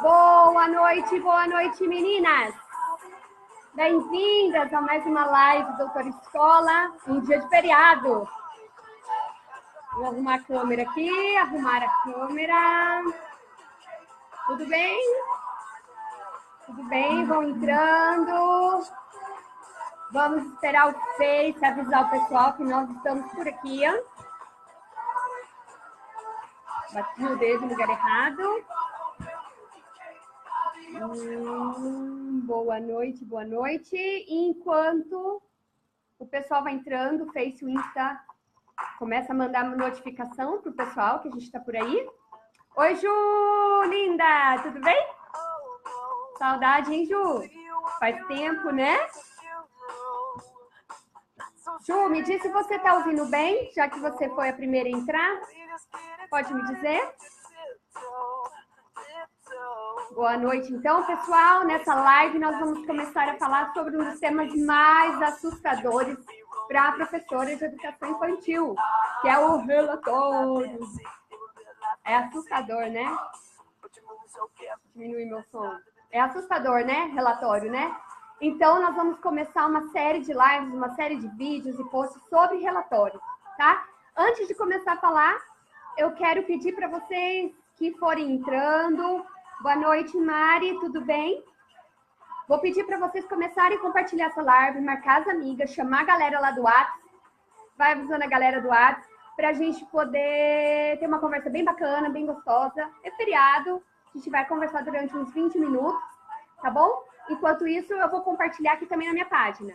Boa noite, meninas! Bem-vindas a mais uma live Doutora Escola, um dia de feriado. Vou arrumar a câmera aqui, arrumar a câmera. Tudo bem? Tudo bem, vão entrando. Vamos esperar o Face avisar o pessoal que nós estamos por aqui. Bati o dedo no lugar errado. Boa noite, boa noite. Enquanto o pessoal vai entrando, o Face, o Insta começa a mandar notificação para o pessoal que a gente está por aí. Oi, Ju, linda, tudo bem? Saudade, hein, Ju? Faz tempo, né? Ju, me diz se você está ouvindo bem, já que você foi a primeira a entrar. Pode me dizer? Boa noite, então, pessoal. Nessa live, nós vamos começar a falar sobre um dos temas mais assustadores para a professora de educação infantil, que é o relatório. É assustador, né? Diminui meu som. É assustador, né? Relatório, né? Então, nós vamos começar uma série de lives, uma série de vídeos e posts sobre relatório, tá? Antes de começar a falar, eu quero pedir para vocês que forem entrando. Boa noite, Mari, tudo bem? Vou pedir para vocês começarem a compartilhar essa live, marcar as amigas, chamar a galera lá do WhatsApp, vai avisando a galera do WhatsApp, para a gente poder ter uma conversa bem bacana, bem gostosa. É feriado, a gente vai conversar durante uns 20 minutos, tá bom? Enquanto isso, eu vou compartilhar aqui também na minha página.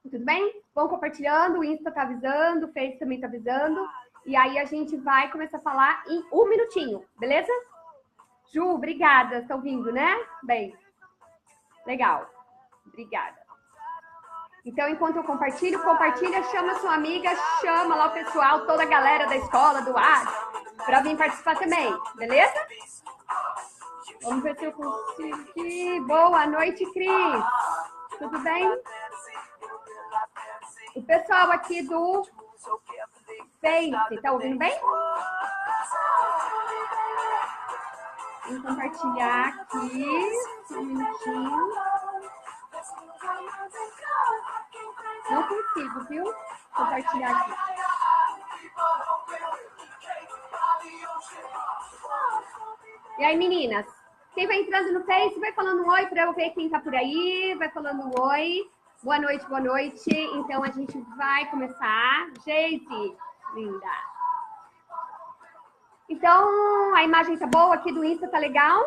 Tudo bem? Vão compartilhando, o Insta tá avisando, o Face também tá avisando. E aí a gente vai começar a falar em um minutinho, beleza? Ju, obrigada. Estão ouvindo, né? Bem, legal. Obrigada. Então, enquanto eu compartilho, compartilha, chama sua amiga, chama lá o pessoal, toda a galera da escola, do WhatsApp, para vir participar também, beleza? Vamos ver se eu consigo aqui. Boa noite, Cris. Tudo bem? O pessoal aqui do Face, tá ouvindo bem? Vou compartilhar aqui. Um minutinho. Não consigo, viu? Compartilhar aqui. E aí, meninas? Quem vai entrando no Face, vai falando um oi para eu ver quem tá por aí. Vai falando um oi. Boa noite, boa noite. Então, a gente vai começar. Geise, linda. Então, a imagem tá boa, aqui do Insta tá legal.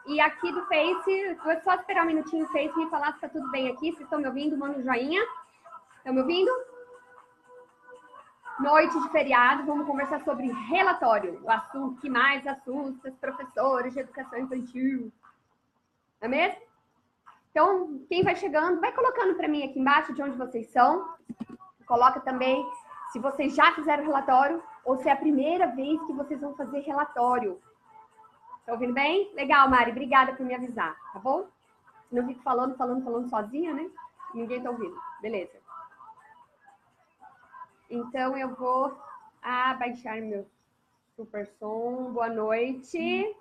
E aqui do Face, vou só esperar um minutinho o Face me falar se tá tudo bem aqui. Vocês estão me ouvindo? Manda um joinha. Estão me ouvindo? Noite de feriado, vamos conversar sobre relatório. O assunto que mais assusta os professores de educação infantil. Não é mesmo? Então, quem vai chegando, vai colocando para mim aqui embaixo de onde vocês são. Coloca também se vocês já fizeram relatório ou se é a primeira vez que vocês vão fazer relatório. Tá ouvindo bem? Legal, Mari. Obrigada por me avisar, tá bom? Não fico falando sozinha, né? Ninguém tá ouvindo. Beleza. Então, eu vou abaixar meu super som. Boa noite.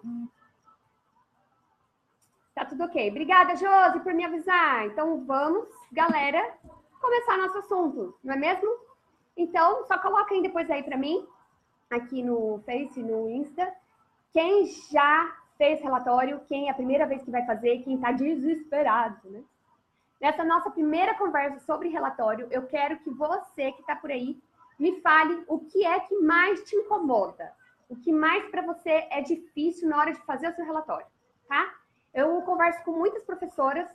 Tá tudo ok. Obrigada, Josi, por me avisar. Então, vamos, galera, começar nosso assunto, não é mesmo? Então, só coloquem depois aí para mim, aqui no Face, no Insta, quem já fez relatório, quem é a primeira vez que vai fazer, quem tá desesperado, né? Nessa nossa primeira conversa sobre relatório, eu quero que você que tá por aí me fale o que é que mais te incomoda, o que mais para você é difícil na hora de fazer o seu relatório, tá? Eu converso com muitas professoras,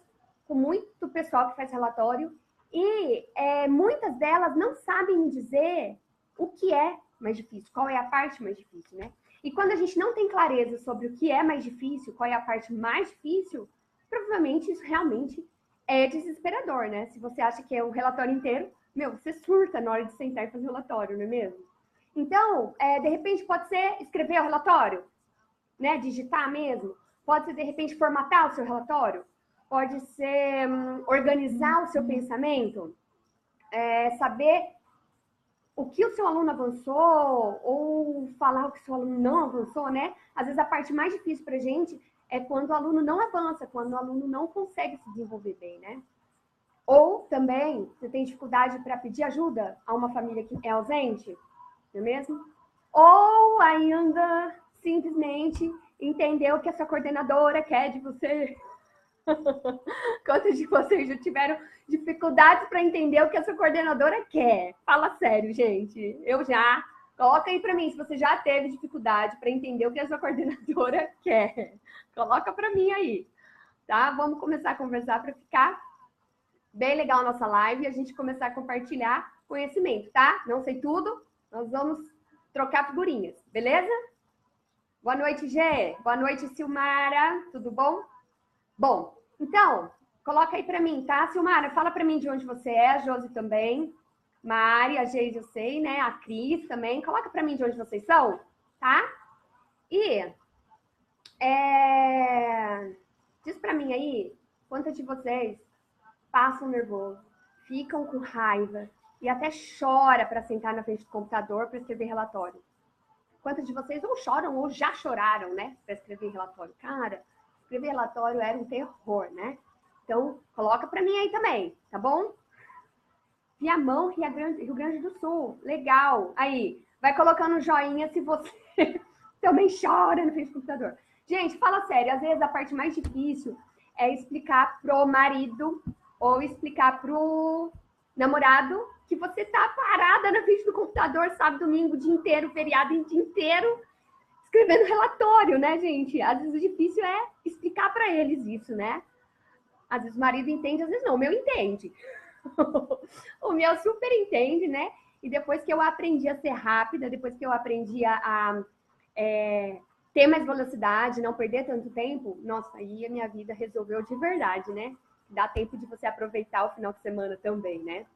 com muito pessoal que faz relatório, e muitas delas não sabem me dizer o que é mais difícil, qual é a parte mais difícil, né? E quando a gente não tem clareza sobre o que é mais difícil, qual é a parte mais difícil, provavelmente isso realmente é desesperador, né? Se você acha que é um relatório inteiro, você surta na hora de sentar e fazer o relatório, não é mesmo? Então, de repente, pode ser escrever o relatório, né? Digitar mesmo. Pode ser, de repente, formatar o seu relatório. Pode ser organizar o seu pensamento. Saber o que o seu aluno avançou ou falar o que o seu aluno não avançou, né? Às vezes a parte mais difícil para a gente é quando o aluno não avança, quando o aluno não consegue se desenvolver bem, né? Ou também você tem dificuldade para pedir ajuda a uma família que é ausente, não é mesmo? Ou ainda simplesmente entender o que essa coordenadora quer de você. Quantos de vocês já tiveram dificuldades para entender o que essa coordenadora quer? Fala sério, gente. Eu já. Coloca aí para mim se você já teve dificuldade para entender o que essa coordenadora quer. Coloca para mim aí, tá? Vamos começar a conversar para ficar bem legal a nossa live e a gente começar a compartilhar conhecimento, tá? Não sei tudo, nós vamos trocar figurinhas, beleza? Boa noite, Gê. Boa noite, Silmara. Tudo bom? Bom, então, coloca aí para mim, tá, Silmara? Fala para mim de onde você é, a Josi também. Mari, a Geise, eu sei, né? A Cris também. Coloca para mim de onde vocês são, tá? E diz para mim aí, quantas de vocês passam nervoso, ficam com raiva e até chora para sentar na frente do computador para escrever relatório? Quantos de vocês ou choram ou já choraram, né, para escrever relatório? Cara, escrever relatório era um terror, né? Então, coloca para mim aí também, tá bom? Viamão, Rio Grande do Sul, legal. Aí, vai colocando joinha se você também chora no frente do computador. Gente, fala sério, às vezes a parte mais difícil é explicar pro marido ou explicar pro namorado que você tá parada na frente do computador sábado, domingo, o dia inteiro, feriado, o dia inteiro, escrevendo relatório, né, gente? Às vezes o difícil é explicar para eles isso, né? Às vezes o marido entende, às vezes não, o meu entende. O meu super entende, né? E depois que eu aprendi a ser rápida, depois que eu aprendi a ter mais velocidade, não perder tanto tempo, nossa, aí a minha vida resolveu de verdade, né? Dá tempo de você aproveitar o final de semana também, né?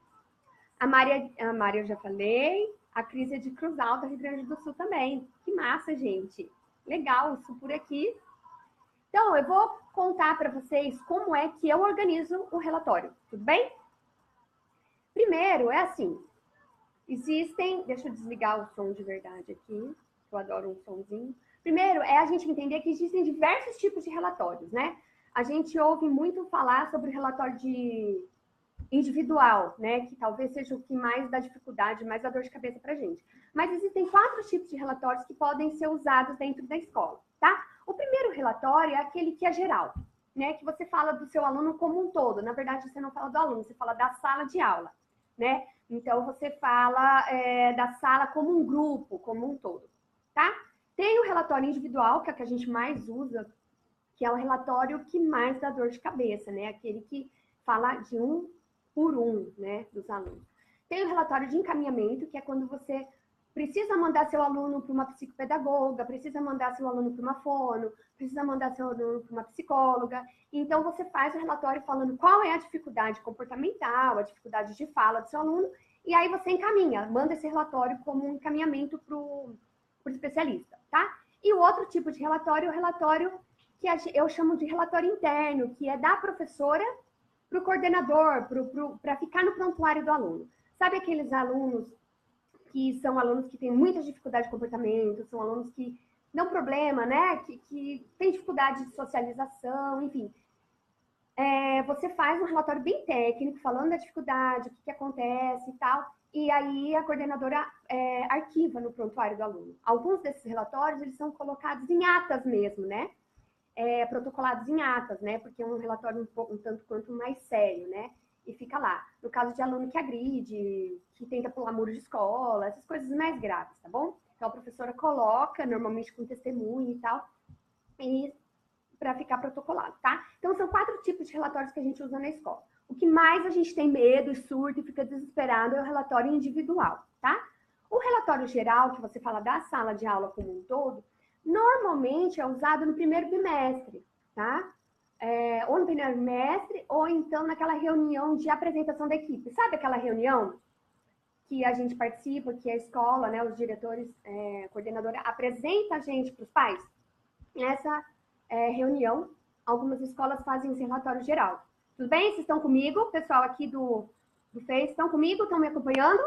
A Maria eu já falei. A Cris é de Cruz Alta, Rio Grande do Sul também. Que massa, gente. Legal, isso por aqui. Então, eu vou contar para vocês como é que eu organizo o relatório, tudo bem? Primeiro, é assim. Existem... Deixa eu desligar o som de verdade aqui. Eu adoro um somzinho. Primeiro, é a gente entender que existem diversos tipos de relatórios, né? A gente ouve muito falar sobre o relatório de individual, né? Que talvez seja o que mais dá dificuldade, mais dá dor de cabeça para a gente. Mas existem 4 tipos de relatórios que podem ser usados dentro da escola, tá? O primeiro relatório é aquele que é geral, né? Que você fala do seu aluno como um todo. Na verdade, você não fala do aluno, você fala da sala de aula, né? Então, você fala da sala como um grupo, como um todo, tá? Tem o relatório individual, que é o que a gente mais usa, que é o relatório que mais dá dor de cabeça, né? Aquele que fala de um por um, né, dos alunos. Tem o relatório de encaminhamento, que é quando você precisa mandar seu aluno para uma psicopedagoga, precisa mandar seu aluno para uma fono, precisa mandar seu aluno para uma psicóloga. Então, você faz o relatório falando qual é a dificuldade comportamental, a dificuldade de fala do seu aluno, e aí você encaminha, manda esse relatório como um encaminhamento para o especialista, tá? E o outro tipo de relatório é o relatório que eu chamo de relatório interno, que é da professora para o coordenador, para ficar no prontuário do aluno. Sabe aqueles alunos que são alunos que têm muita dificuldade de comportamento, são alunos que dão problema, né? Que têm dificuldade de socialização, enfim. Você faz um relatório bem técnico, falando da dificuldade, o que acontece e tal, e aí a coordenadora arquiva no prontuário do aluno. Alguns desses relatórios, eles são colocados em atas mesmo, né? Protocolados em atas, né? Porque é um relatório um tanto quanto mais sério, né? E fica lá. No caso de aluno que agride, que tenta pular muro de escola, essas coisas mais graves, tá bom? Então a professora coloca, normalmente com testemunho e tal, e para ficar protocolado, tá? Então são 4 tipos de relatórios que a gente usa na escola. O que mais a gente tem medo, surto e fica desesperado é o relatório individual, tá? O relatório geral, que você fala da sala de aula como um todo, normalmente é usado no primeiro bimestre, tá? Ou no primeiro bimestre, ou então naquela reunião de apresentação da equipe. Sabe aquela reunião que a gente participa, que a escola, né, os diretores, a coordenadora, apresenta a gente para os pais? Nessa reunião, algumas escolas fazem esse relatório geral. Tudo bem? Vocês estão comigo? Pessoal aqui do Face, estão comigo? Estão me acompanhando?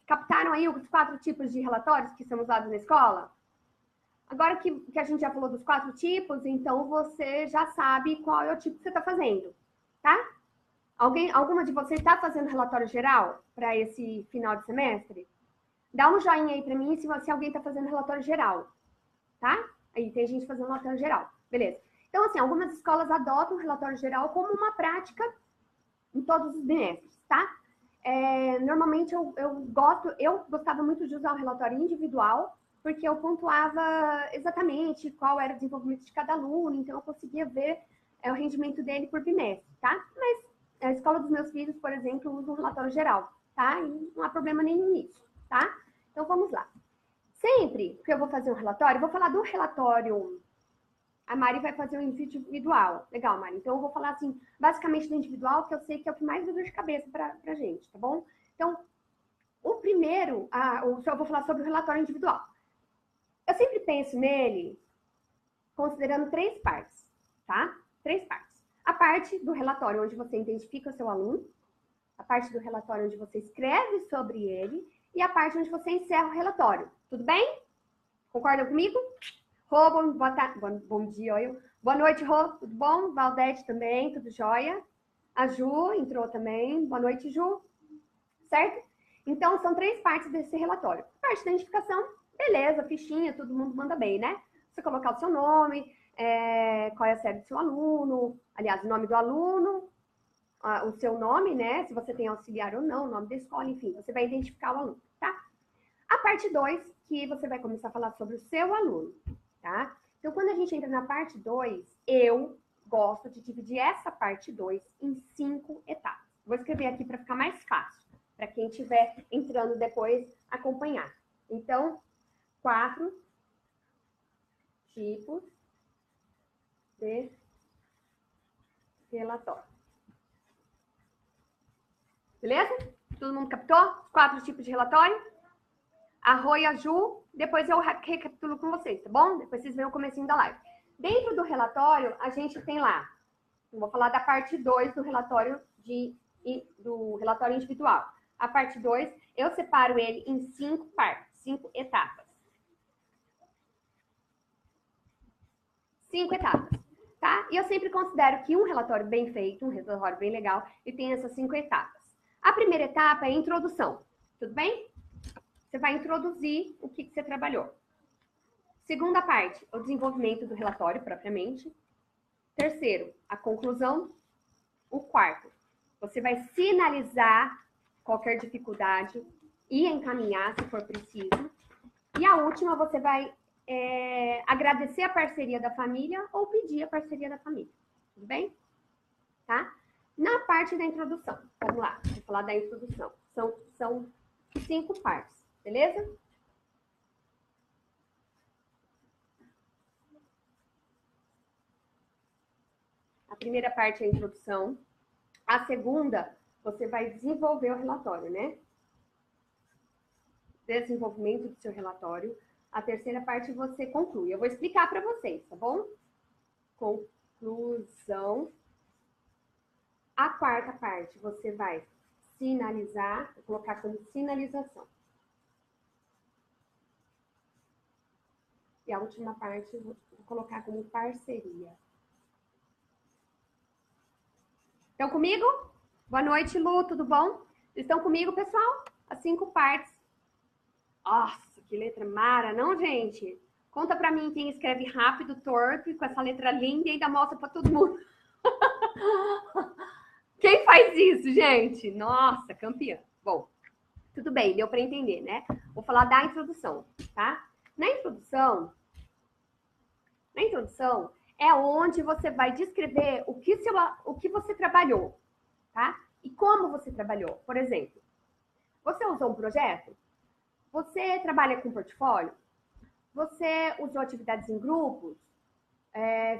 Captaram aí os 4 tipos de relatórios que são usados na escola? Agora que a gente já falou dos 4 tipos, então você já sabe qual é o tipo que você está fazendo, tá? Alguma de vocês está fazendo relatório geral para esse final de semestre? Dá um joinha aí para mim se alguém está fazendo relatório geral, tá? Aí tem gente fazendo relatório geral, beleza. Então, assim, algumas escolas adotam o relatório geral como uma prática em todos os bimestres, tá? Normalmente eu gostava muito de usar o relatório individual, porque eu pontuava exatamente qual era o desenvolvimento de cada aluno, então eu conseguia ver o rendimento dele por bimestre, tá? Mas a escola dos meus filhos, por exemplo, usa um relatório geral, tá? E não há problema nenhum nisso, tá? Então vamos lá. Sempre que eu vou fazer um relatório, eu vou falar do relatório. A Mari vai fazer um individual. Legal, Mari. Então eu vou falar assim, basicamente do individual, que eu sei que é o que mais dá dor de cabeça pra gente, tá bom? Então, o primeiro, eu vou falar sobre o relatório individual. Eu sempre penso nele considerando 3 partes, tá? 3 partes. A parte do relatório onde você identifica o seu aluno, a parte do relatório onde você escreve sobre ele e a parte onde você encerra o relatório. Tudo bem? Concordam comigo? Rô, bom dia, oi. Boa noite, Rô, tudo bom? Valdete também, tudo jóia? A Ju entrou também. Boa noite, Ju. Certo? Então, são 3 partes desse relatório. Parte da identificação, beleza, fichinha, todo mundo manda bem, né? Você colocar o seu nome, qual é a série do seu aluno, aliás, o nome do aluno, o seu nome, né? Se você tem auxiliar ou não, o nome da escola, enfim, você vai identificar o aluno, tá? A parte 2, que você vai começar a falar sobre o seu aluno, tá? Então, quando a gente entra na parte 2, eu gosto de dividir essa parte 2 em 5 etapas. Vou escrever aqui para ficar mais fácil, para quem estiver entrando depois acompanhar. Então, 4 tipos de relatório. Beleza? Todo mundo captou? 4 tipos de relatório? A Rô e a Ju, depois eu recapitulo com vocês, tá bom? Depois vocês veem o comecinho da live. Dentro do relatório, a gente tem lá, eu vou falar da parte 2 do relatório individual. A parte 2, eu separo ele em 5 partes, 5 etapas. 5 etapas, tá? E eu sempre considero que um relatório bem feito, um relatório bem legal, ele tem essas 5 etapas. A primeira etapa é a introdução, tudo bem? Você vai introduzir o que você trabalhou. Segunda parte, o desenvolvimento do relatório propriamente. Terceiro, a conclusão. O quarto, você vai sinalizar qualquer dificuldade e encaminhar se for preciso. E a última, você vai agradecer a parceria da família ou pedir a parceria da família. Tudo bem? Tá? Na parte da introdução, vamos lá, vou falar da introdução. São 5 partes, beleza? A primeira parte é a introdução. A segunda, você vai desenvolver o relatório, né? Desenvolvimento do seu relatório. A terceira parte você conclui. Eu vou explicar para vocês, tá bom? Conclusão. A quarta parte você vai sinalizar, vou colocar como sinalização. E a última parte eu vou colocar como parceria. Estão comigo? Boa noite, Lu, tudo bom? Estão comigo, pessoal? As 5 partes. Nossa, que letra mara, não, gente? Conta pra mim quem escreve rápido, torto, e com essa letra linda e ainda mostra pra todo mundo. Quem faz isso, gente? Nossa, campeã. Bom, tudo bem, deu pra entender, né? Vou falar da introdução, tá? Na introdução é onde você vai descrever o que você trabalhou, tá? E como você trabalhou. Por exemplo, você usou um projeto? Você trabalha com portfólio? Você usou atividades em grupos?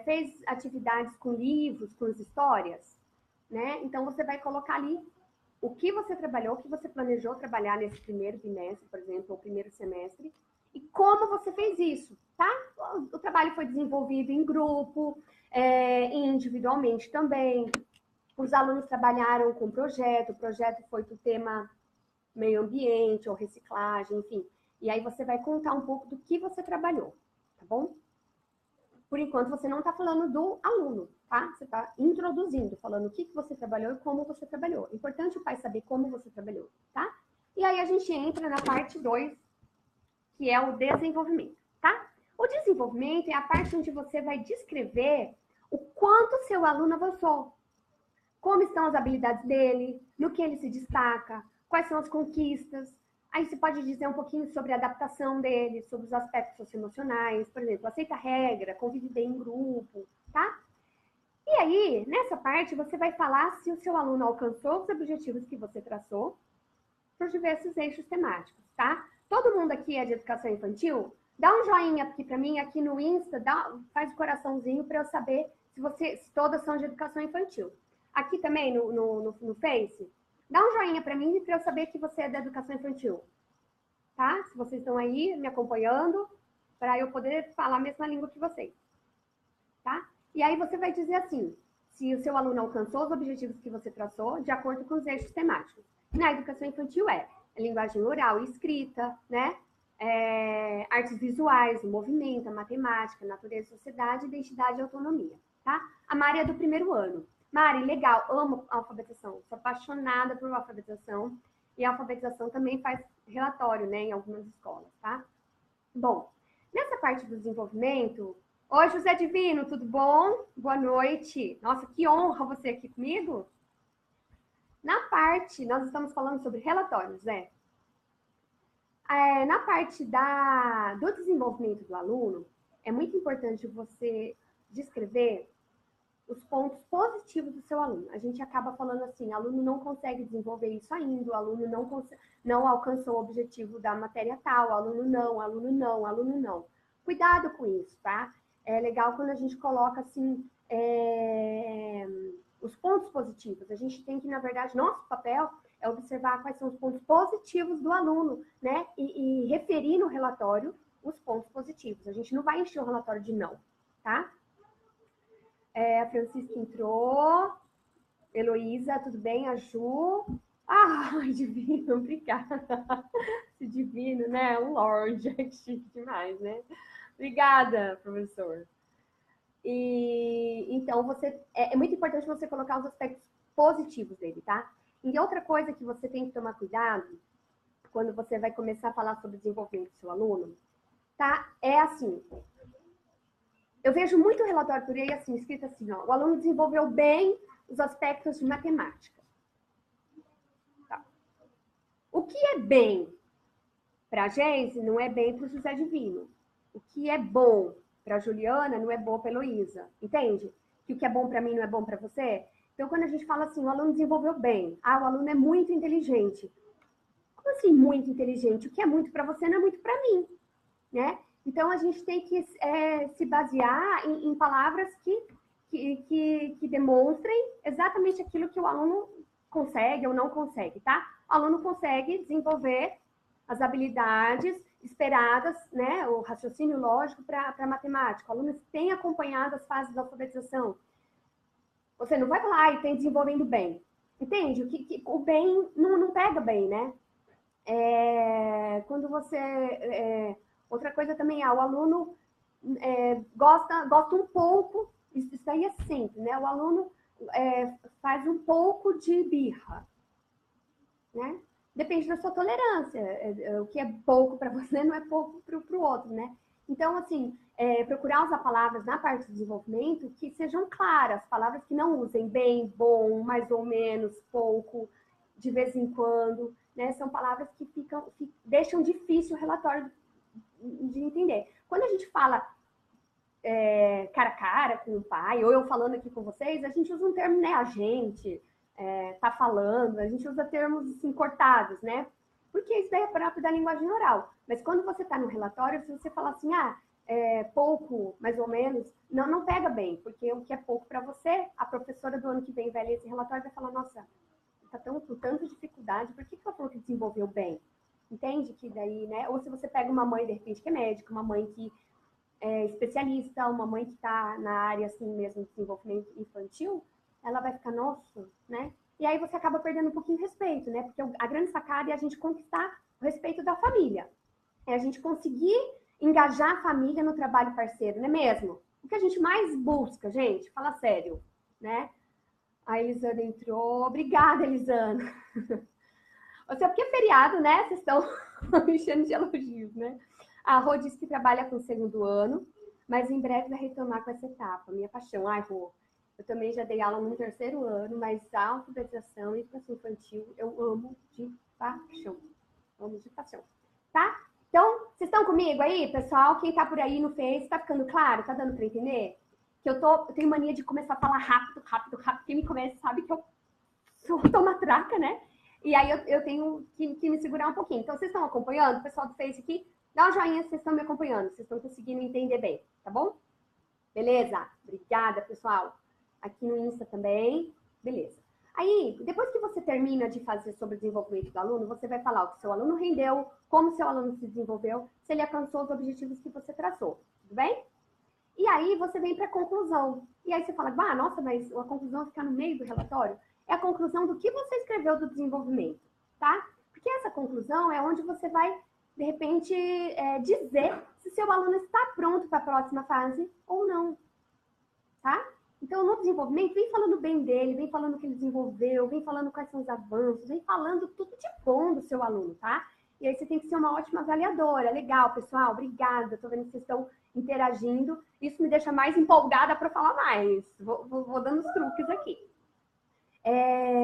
Fez atividades com livros, com histórias? Né? Então, você vai colocar ali o que você trabalhou, o que você planejou trabalhar nesse primeiro bimestre, por exemplo, ou primeiro semestre, e como você fez isso, tá? O trabalho foi desenvolvido em grupo, individualmente também. Os alunos trabalharam com projeto, o projeto foi do tema meio ambiente ou reciclagem, enfim. E aí você vai contar um pouco do que você trabalhou, tá bom? Por enquanto, você não está falando do aluno, tá? Você está introduzindo, falando o que você trabalhou e como você trabalhou. Importante o pai saber como você trabalhou, tá? E aí a gente entra na parte 2, que é o desenvolvimento, tá? O desenvolvimento é a parte onde você vai descrever o quanto seu aluno avançou, como estão as habilidades dele, no que ele se destaca, quais são as conquistas. Aí você pode dizer um pouquinho sobre a adaptação dele, sobre os aspectos socioemocionais, por exemplo, aceita a regra, convive bem em grupo, tá? E aí, nessa parte, você vai falar se o seu aluno alcançou os objetivos que você traçou por diversos eixos temáticos, tá? Todo mundo aqui é de educação infantil? Dá um joinha aqui para mim, aqui no Insta, faz o coraçãozinho para eu saber se todas são de educação infantil. Aqui também no Face, dá um joinha para mim para eu saber que você é da educação infantil, tá? Se vocês estão aí me acompanhando, para eu poder falar a mesma língua que vocês, tá? E aí você vai dizer assim, se o seu aluno alcançou os objetivos que você traçou, de acordo com os eixos temáticos. Na educação infantil é linguagem oral e escrita, né? Artes visuais, o movimento, a matemática, natureza e sociedade, identidade e autonomia, tá? A Mari é do primeiro ano. Mari, legal, amo alfabetização, sou apaixonada por alfabetização, e a alfabetização também faz relatório, né, em algumas escolas, tá? Bom, nessa parte do desenvolvimento, oi, José Divino, tudo bom? Boa noite. Nossa, que honra você aqui comigo. Na parte, nós estamos falando sobre relatórios, né? Na parte do desenvolvimento do aluno, é muito importante você descrever os pontos positivos do seu aluno. A gente acaba falando assim, aluno não consegue desenvolver isso ainda, o aluno não alcançou o objetivo da matéria tal, aluno não, aluno não, aluno não. Cuidado com isso, tá? É legal quando a gente coloca assim, os pontos positivos. A gente tem que, na verdade, nosso papel é observar quais são os pontos positivos do aluno, né? E referir no relatório os pontos positivos. A gente não vai encher o relatório de não, tá? A Francisca entrou. Heloísa, tudo bem? A Ju. Ai, divino, obrigada. Esse divino, né? Um lorde, é chique demais, né? Obrigada, professor. E então é muito importante você colocar os aspectos positivos dele, tá? E outra coisa que você tem que tomar cuidado quando você vai começar a falar sobre o desenvolvimento do seu aluno, tá? É assim, eu vejo muito relatório por aí assim, escrito assim, ó, o aluno desenvolveu bem os aspectos de matemática. Tá. O que é bem para a Geise não é bem para o José Divino. O que é bom para a Juliana não é bom para a Heloísa. Entende? Que o que é bom para mim não é bom para você? Então, quando a gente fala assim, o aluno desenvolveu bem, o aluno é muito inteligente. Como assim muito inteligente? O que é muito para você não é muito para mim, né? Então, a gente tem que se basear em palavras que demonstrem exatamente aquilo que o aluno consegue ou não consegue, tá? O aluno consegue desenvolver as habilidades esperadas, né? O raciocínio lógico para matemática. O aluno tem acompanhado as fases da alfabetização. Você não vai falar, e tem desenvolvendo bem. Entende? O bem não pega bem, né? Quando você... outra coisa também o aluno gosta um pouco, isso aí é sempre, né? O aluno faz um pouco de birra, né? Depende da sua tolerância. O que é pouco para você não é pouco para o outro, né? Então, assim, procurar usar palavras na parte do desenvolvimento que sejam claras, palavras que não usem bem, bom, mais ou menos, pouco, de vez em quando, né? São palavras que deixam difícil o relatório de entender. Quando a gente fala cara a cara com o pai, ou eu falando aqui com vocês, a gente usa um termo, né? A gente tá falando, a gente usa termos assim, cortados, né? Porque isso daí é próprio da linguagem oral. Mas quando você está no relatório, se você falar assim, pouco, mais ou menos, não pega bem, porque o que é pouco para você, a professora do ano que vem vai ler esse relatório e vai falar, nossa, tá com tanta dificuldade, por que ela falou que desenvolveu bem? Entende? Que daí, né? Ou se você pega uma mãe, de repente, que é médica, uma mãe que é especialista, uma mãe que está na área, assim mesmo, de desenvolvimento infantil, ela vai ficar, nossa, né? E aí você acaba perdendo um pouquinho de respeito, né? Porque a grande sacada é a gente conquistar o respeito da família. É a gente conseguir engajar a família no trabalho parceiro, não é mesmo? O que a gente mais busca, gente, fala sério, né? A Elisana entrou. Obrigada, Elisana. Você, porque é feriado, né? Vocês estão enchendo de elogios, né? A Rô disse que trabalha com o segundo ano, mas em breve vai retomar com essa etapa. Minha paixão. Ai, Rô, eu também já dei aula no terceiro ano, mas a alfabetização e educação infantil eu amo de paixão. Amo de paixão. Tá? Então, vocês estão comigo aí, pessoal? Quem tá por aí no Face, tá ficando claro? Tá dando para entender? Que eu tenho mania de começar a falar rápido, rápido, rápido. Quem me conhece sabe que eu sou uma traca, né? E aí eu tenho que me segurar um pouquinho. Então, vocês estão acompanhando? O pessoal do Face aqui, dá um joinha se vocês estão me acompanhando, vocês estão conseguindo entender bem, tá bom? Beleza? Obrigada, pessoal. Aqui no Insta também. Beleza. Aí, depois que você termina de fazer sobre o desenvolvimento do aluno, você vai falar o que seu aluno rendeu, como seu aluno se desenvolveu, se ele alcançou os objetivos que você traçou. Tudo bem? E aí você vem para a conclusão. E aí você fala, nossa, mas a conclusão fica no meio do relatório? É a conclusão do que você escreveu do desenvolvimento, tá? Porque essa conclusão é onde você vai, de repente, dizer se seu aluno está pronto para a próxima fase ou não, tá? Então, no desenvolvimento, vem falando bem dele, vem falando o que ele desenvolveu, vem falando quais são os avanços, vem falando tudo de bom do seu aluno, tá? E aí você tem que ser uma ótima avaliadora. Legal, pessoal, obrigada. Tô vendo que vocês estão interagindo. Isso me deixa mais empolgada para falar mais. Vou dando os truques aqui.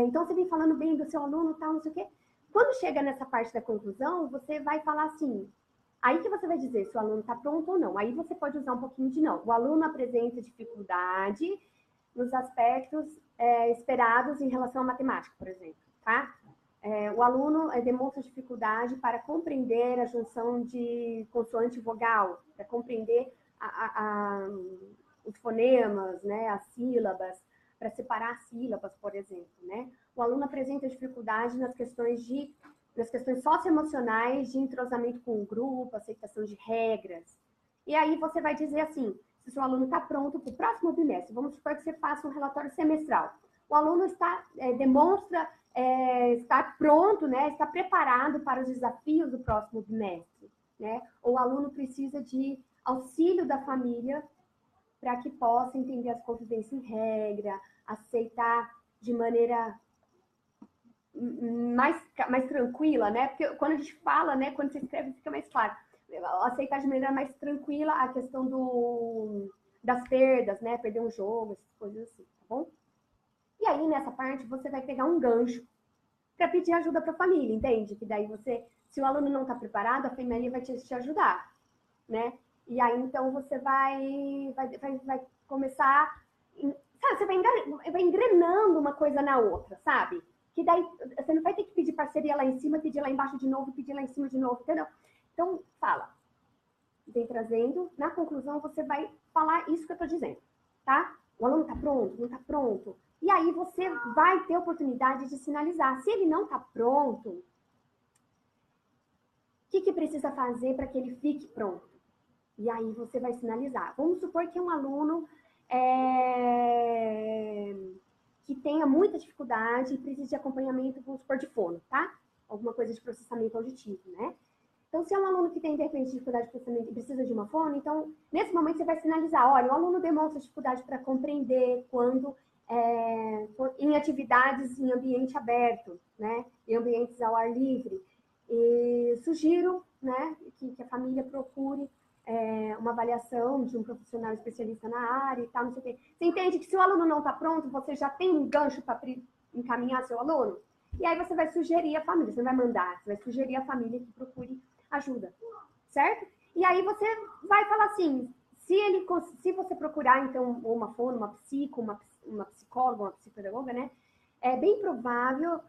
Então, você vem falando bem do seu aluno, tal, não sei o quê. Quando chega nessa parte da conclusão, você vai falar assim, aí que você vai dizer se o aluno está pronto ou não. Aí você pode usar um pouquinho de não. O aluno apresenta dificuldade nos aspectos esperados em relação à matemática, por exemplo, tá? O aluno demonstra dificuldade para compreender a junção de consoante e vogal, para compreender os fonemas, né, as sílabas, para separar sílabas, por exemplo, né? O aluno apresenta dificuldade nas questões socioemocionais de entrosamento com o grupo, aceitação de regras. E aí você vai dizer assim, se o seu aluno está pronto para o próximo bimestre, vamos supor que você faça um relatório semestral. O aluno demonstra estar pronto, né, está preparado para os desafios do próximo bimestre, né? Ou o aluno precisa de auxílio da família para que possa entender as convivências em regra, aceitar de maneira mais tranquila, né? Porque quando a gente fala, né, quando você escreve, fica mais claro. Aceitar de maneira mais tranquila a questão das perdas, né? Perder um jogo, essas coisas assim, tá bom? E aí, nessa parte, você vai pegar um gancho para pedir ajuda para a família, entende? Que daí se o aluno não está preparado, a família vai te ajudar, né? E aí, então, você vai começar... Sabe, você vai engrenando uma coisa na outra, sabe? Que daí você não vai ter que pedir parceria lá em cima, pedir lá embaixo de novo, pedir lá em cima de novo, entendeu? Então, fala. Vem trazendo. Na conclusão, você vai falar isso que eu tô dizendo, tá? O aluno tá pronto? Não tá pronto? E aí você vai ter oportunidade de sinalizar. Se ele não tá pronto, o que precisa fazer para que ele fique pronto? E aí você vai sinalizar. Vamos supor que é um aluno que tenha muita dificuldade e precisa de acompanhamento, vamos supor, de fono, tá? Alguma coisa de processamento auditivo, né? Então, se é um aluno que tem, de repente, dificuldade de processamento e precisa de uma fono, então, nesse momento, você vai sinalizar, olha, o aluno demonstra dificuldade para compreender quando em atividades em ambiente aberto, né? Em ambientes ao ar livre. E sugiro, né, que a família procure uma avaliação de um profissional especialista na área e tal, não sei o quê. Você entende que se o aluno não está pronto, você já tem um gancho para encaminhar seu aluno? E aí você vai sugerir a família, você não vai mandar, você vai sugerir a família que procure ajuda, certo? E aí você vai falar assim, se você procurar, então, uma fono, uma psicóloga, uma psicopedagoga, né? É bem provável,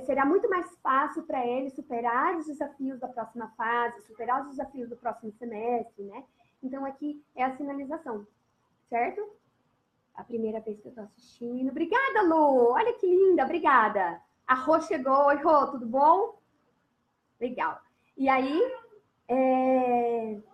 será muito mais fácil para ele superar os desafios da próxima fase, superar os desafios do próximo semestre, né? Então, aqui é a sinalização, certo? A primeira vez que eu tô assistindo. Obrigada, Lu! Olha que linda, obrigada! A Rô chegou. Oi, Rô, tudo bom? Legal. E aí,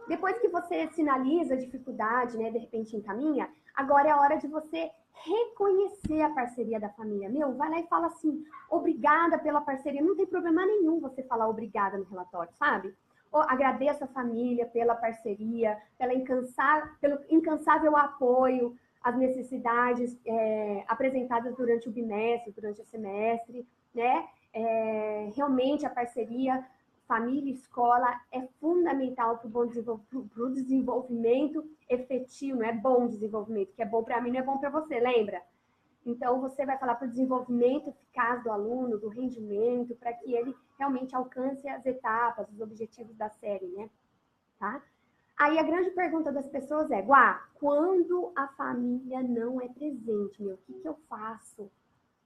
depois que você sinaliza a dificuldade, né, de repente encaminha, Agora é a hora de você reconhecer a parceria da família. Meu, vai lá e fala assim, obrigada pela parceria. Não tem problema nenhum você falar obrigada no relatório, sabe? Ou agradeço a família pela parceria, pelo incansável apoio às necessidades apresentadas durante o bimestre, durante o semestre, né? Realmente a parceria família e escola é fundamental para o desenvolvimento efetivo, não é bom desenvolvimento, que é bom para mim, não é bom para você, lembra? Então, você vai falar para o desenvolvimento eficaz do aluno, do rendimento, para que ele realmente alcance as etapas, os objetivos da série, né? Tá? Aí a grande pergunta das pessoas é, Guá, quando a família não é presente, meu, o que eu faço?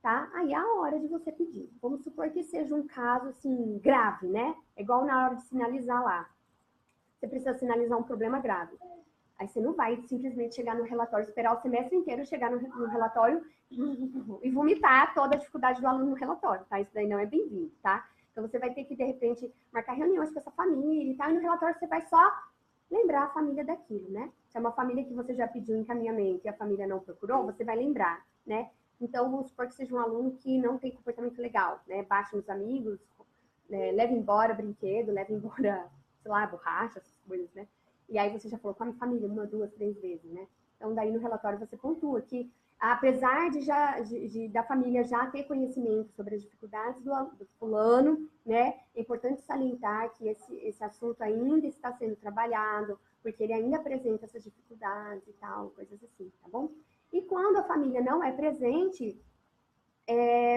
Tá? Aí é a hora de você pedir. Vamos supor que seja um caso, assim, grave, né? É igual na hora de sinalizar lá. Você precisa sinalizar um problema grave. Aí você não vai simplesmente chegar no relatório, esperar o semestre inteiro chegar no relatório e vomitar toda a dificuldade do aluno no relatório, tá? Isso daí não é bem-vindo, tá? Então você vai ter que, de repente, marcar reuniões com essa família e tal, e no relatório você vai só lembrar a família daquilo, né? Se é uma família que você já pediu encaminhamento e a família não procurou, você vai lembrar, né? Então, vamos supor que seja um aluno que não tem comportamento legal, né? Baixa nos amigos, né? Leva embora brinquedo, leva embora, sei lá, borracha, essas coisas, né? E aí você já falou com a minha família 1, 2, 3 vezes, né? Então, daí no relatório você pontua que, apesar da família já ter conhecimento sobre as dificuldades do fulano, né? É importante salientar que esse assunto ainda está sendo trabalhado, porque ele ainda apresenta essas dificuldades e tal, coisas assim, tá bom? E quando a família não é presente,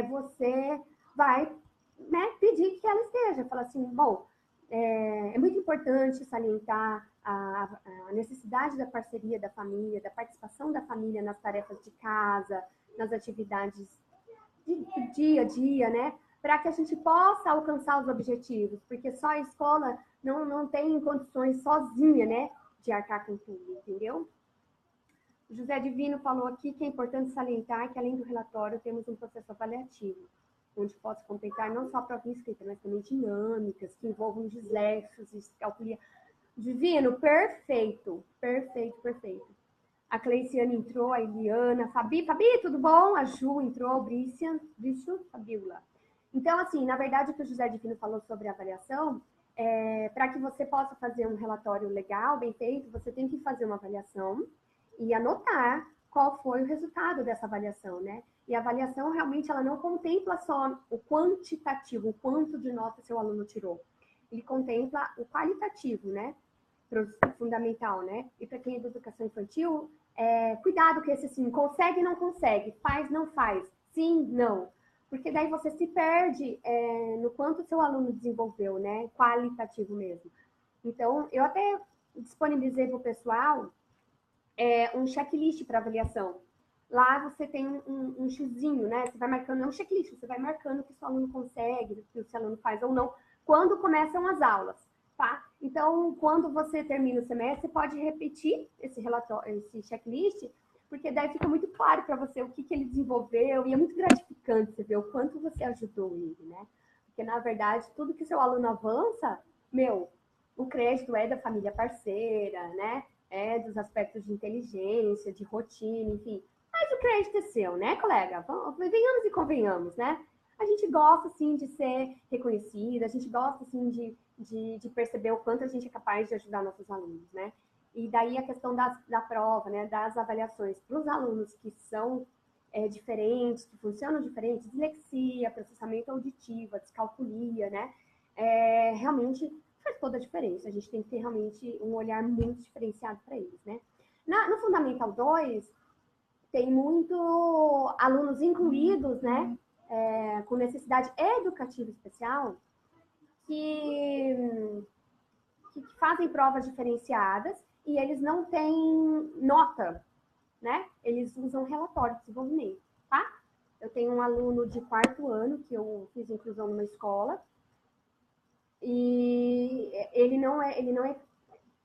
você vai, né, pedir que ela esteja. Fala assim, bom, é muito importante salientar a necessidade da parceria da família, da participação da família nas tarefas de casa, nas atividades de dia a dia, né? Para que a gente possa alcançar os objetivos, porque só a escola não tem condições sozinha, né, de arcar com tudo, entendeu? O José Divino falou aqui que é importante salientar que, além do relatório, temos um processo avaliativo, onde posso completar não só a prova escrita, mas também dinâmicas que envolvam dislexos, calculia. Divino, perfeito, perfeito, perfeito. A Cleiciane entrou, a Eliana, Fabi, tudo bom? A Ju entrou, Brício, Fabiola. Então, assim, na verdade, o que o José Divino falou sobre a avaliação, para que você possa fazer um relatório legal, bem feito, você tem que fazer uma avaliação e anotar qual foi o resultado dessa avaliação, né? E a avaliação, realmente, ela não contempla só o quantitativo, o quanto de nota seu aluno tirou. Ele contempla o qualitativo, né? Fundamental, né? E para quem é da educação infantil, cuidado com esse assim, consegue, não consegue, faz, não faz, sim, não. Porque daí você se perde no quanto o seu aluno desenvolveu, né? Qualitativo mesmo. Então, eu até disponibilizei para o pessoal um checklist para avaliação. Lá você tem um xizinho, né? Você vai marcando, é um checklist, você vai marcando o que o seu aluno consegue, o que o seu aluno faz ou não, quando começam as aulas, tá? Então, quando você termina o semestre, você pode repetir esse relatório, esse checklist, porque daí fica muito claro para você o que ele desenvolveu, e é muito gratificante você ver o quanto você ajudou ele, né? Porque, na verdade, tudo que o seu aluno avança, meu, o crédito é da família parceira, né? Dos aspectos de inteligência, de rotina, enfim. Mas o crédito é seu, né, colega? Venhamos e convenhamos, né? A gente gosta, assim, de ser reconhecida, a gente gosta, assim, de perceber o quanto a gente é capaz de ajudar nossos alunos, né? E daí a questão da prova, né, das avaliações para os alunos que são diferentes, que funcionam diferentes, dislexia, processamento auditivo, descalculia, né? Realmente faz toda a diferença. A gente tem que ter realmente um olhar muito diferenciado para eles, né? No Fundamental 2, tem muito alunos incluídos, né? Com necessidade educativa especial, que fazem provas diferenciadas e eles não têm nota, né? Eles usam relatório de desenvolvimento, tá? Eu tenho um aluno de 4º ano que eu fiz inclusão numa escola e ele não é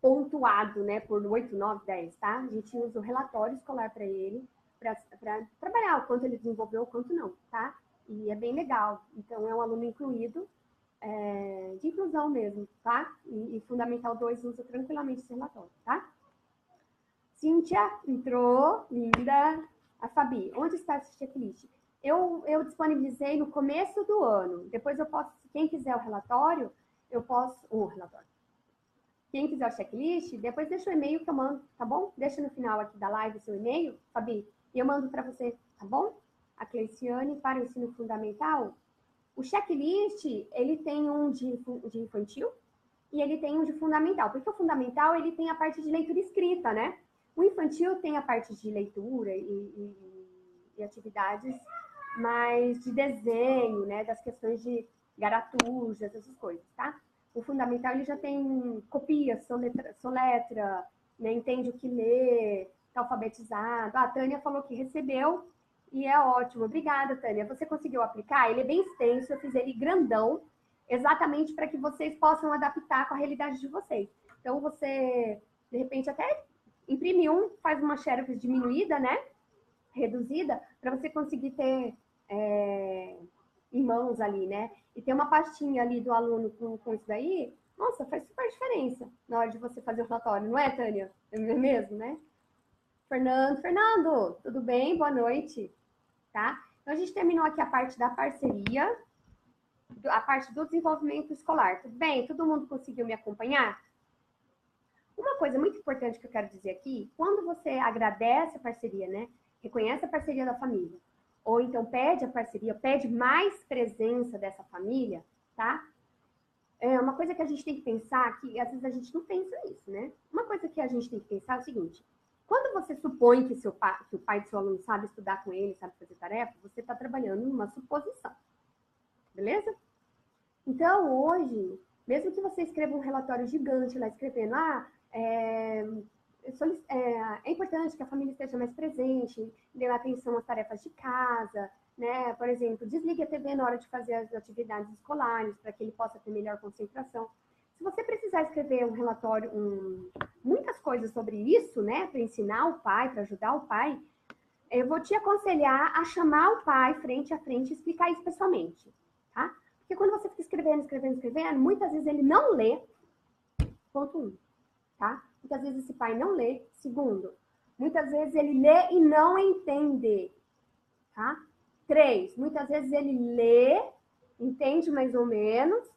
pontuado, né, por 8, 9, 10, tá? A gente usa o relatório escolar para ele, para trabalhar o quanto ele desenvolveu, o quanto não, tá? E é bem legal. Então, é um aluno incluído, de inclusão mesmo, tá? E Fundamental 2 usa tranquilamente esse relatório, tá? Cíntia entrou, linda. A Fabi, onde está esse checklist? Eu disponibilizei no começo do ano. Depois eu posso, quem quiser o relatório, eu posso... O relatório. Quem quiser o checklist, depois deixa o e-mail que eu mando, tá bom? Deixa no final aqui da live o seu e-mail, Fabi, e eu mando para você, tá bom? A Cleiciane para o ensino fundamental. O checklist, ele tem um de infantil e ele tem um de fundamental. Porque o fundamental, ele tem a parte de leitura escrita, né? O infantil tem a parte de leitura e atividades mais de desenho, né? Das questões de garatujas, essas coisas, tá? O fundamental, ele já tem copia, soletra, né? Entende o que lê, está alfabetizado. A Tânia falou que recebeu e é ótimo. Obrigada, Tânia. Você conseguiu aplicar? Ele é bem extenso, eu fiz ele grandão, exatamente para que vocês possam adaptar com a realidade de vocês. Então, você, de repente, até imprime um, faz uma xerox diminuída, né? Reduzida, para você conseguir ter em mãos ali, né? E ter uma pastinha ali do aluno com isso daí, nossa, faz super diferença na hora de você fazer o relatório, não é, Tânia? É mesmo, né? Fernando, tudo bem? Boa noite, tá? Então, a gente terminou aqui a parte da parceria, a parte do desenvolvimento escolar. Tudo bem? Todo mundo conseguiu me acompanhar? Uma coisa muito importante que eu quero dizer aqui, quando você agradece a parceria, né? Reconhece a parceria da família, ou então pede a parceria, pede mais presença dessa família, tá? É uma coisa que a gente tem que pensar, que às vezes a gente não pensa nisso, né? Uma coisa que a gente tem que pensar é o seguinte, quando você supõe que o pai do seu aluno sabe estudar com ele, sabe fazer tarefa, você está trabalhando numa suposição, beleza? Então, hoje, mesmo que você escreva um relatório gigante lá, escrevendo, é importante que a família esteja mais presente, dê atenção às tarefas de casa, né? Por exemplo, desligue a TV na hora de fazer as atividades escolares, para que ele possa ter melhor concentração. Se você precisar escrever um relatório, muitas coisas sobre isso, né? Para ensinar o pai, para ajudar o pai, eu vou te aconselhar a chamar o pai frente a frente e explicar isso pessoalmente, tá? Porque quando você fica escrevendo, muitas vezes ele não lê, ponto 1, tá? Muitas vezes esse pai não lê. Segundo, muitas vezes ele lê e não entende, tá? 3, muitas vezes ele lê, entende mais ou menos,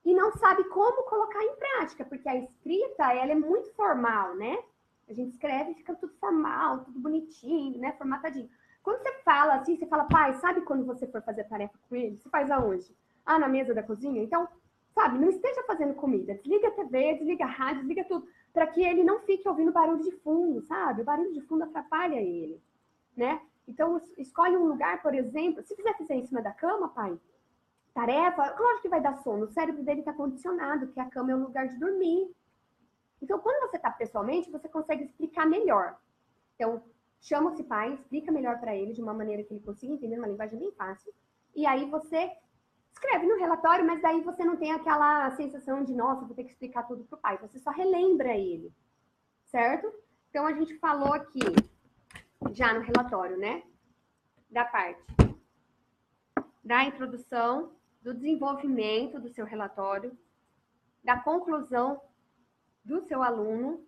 e não sabe como colocar em prática, porque a escrita, ela é muito formal, né? A gente escreve e fica tudo formal, tudo bonitinho, né? Formatadinho. Quando você fala assim, você fala, pai, sabe quando você for fazer tarefa com ele? Você faz aonde? Na mesa da cozinha? Então, sabe, não esteja fazendo comida. Desliga a TV, desliga a rádio, desliga tudo, para que ele não fique ouvindo barulho de fundo, sabe? O barulho de fundo atrapalha ele, né? Então, escolhe um lugar, por exemplo, se quiser fazer em cima da cama, pai, tarefa, claro que vai dar sono, o cérebro dele está condicionado, que a cama é um lugar de dormir. Então, quando você está pessoalmente, você consegue explicar melhor. Então, chama esse pai, explica melhor para ele, de uma maneira que ele consiga entender, uma linguagem bem fácil, e aí você escreve no relatório, mas daí você não tem aquela sensação de, nossa, vou ter que explicar tudo pro pai. Você só relembra ele, certo? Então, a gente falou aqui, já no relatório, né? Da parte da introdução, do desenvolvimento do seu relatório, da conclusão do seu aluno,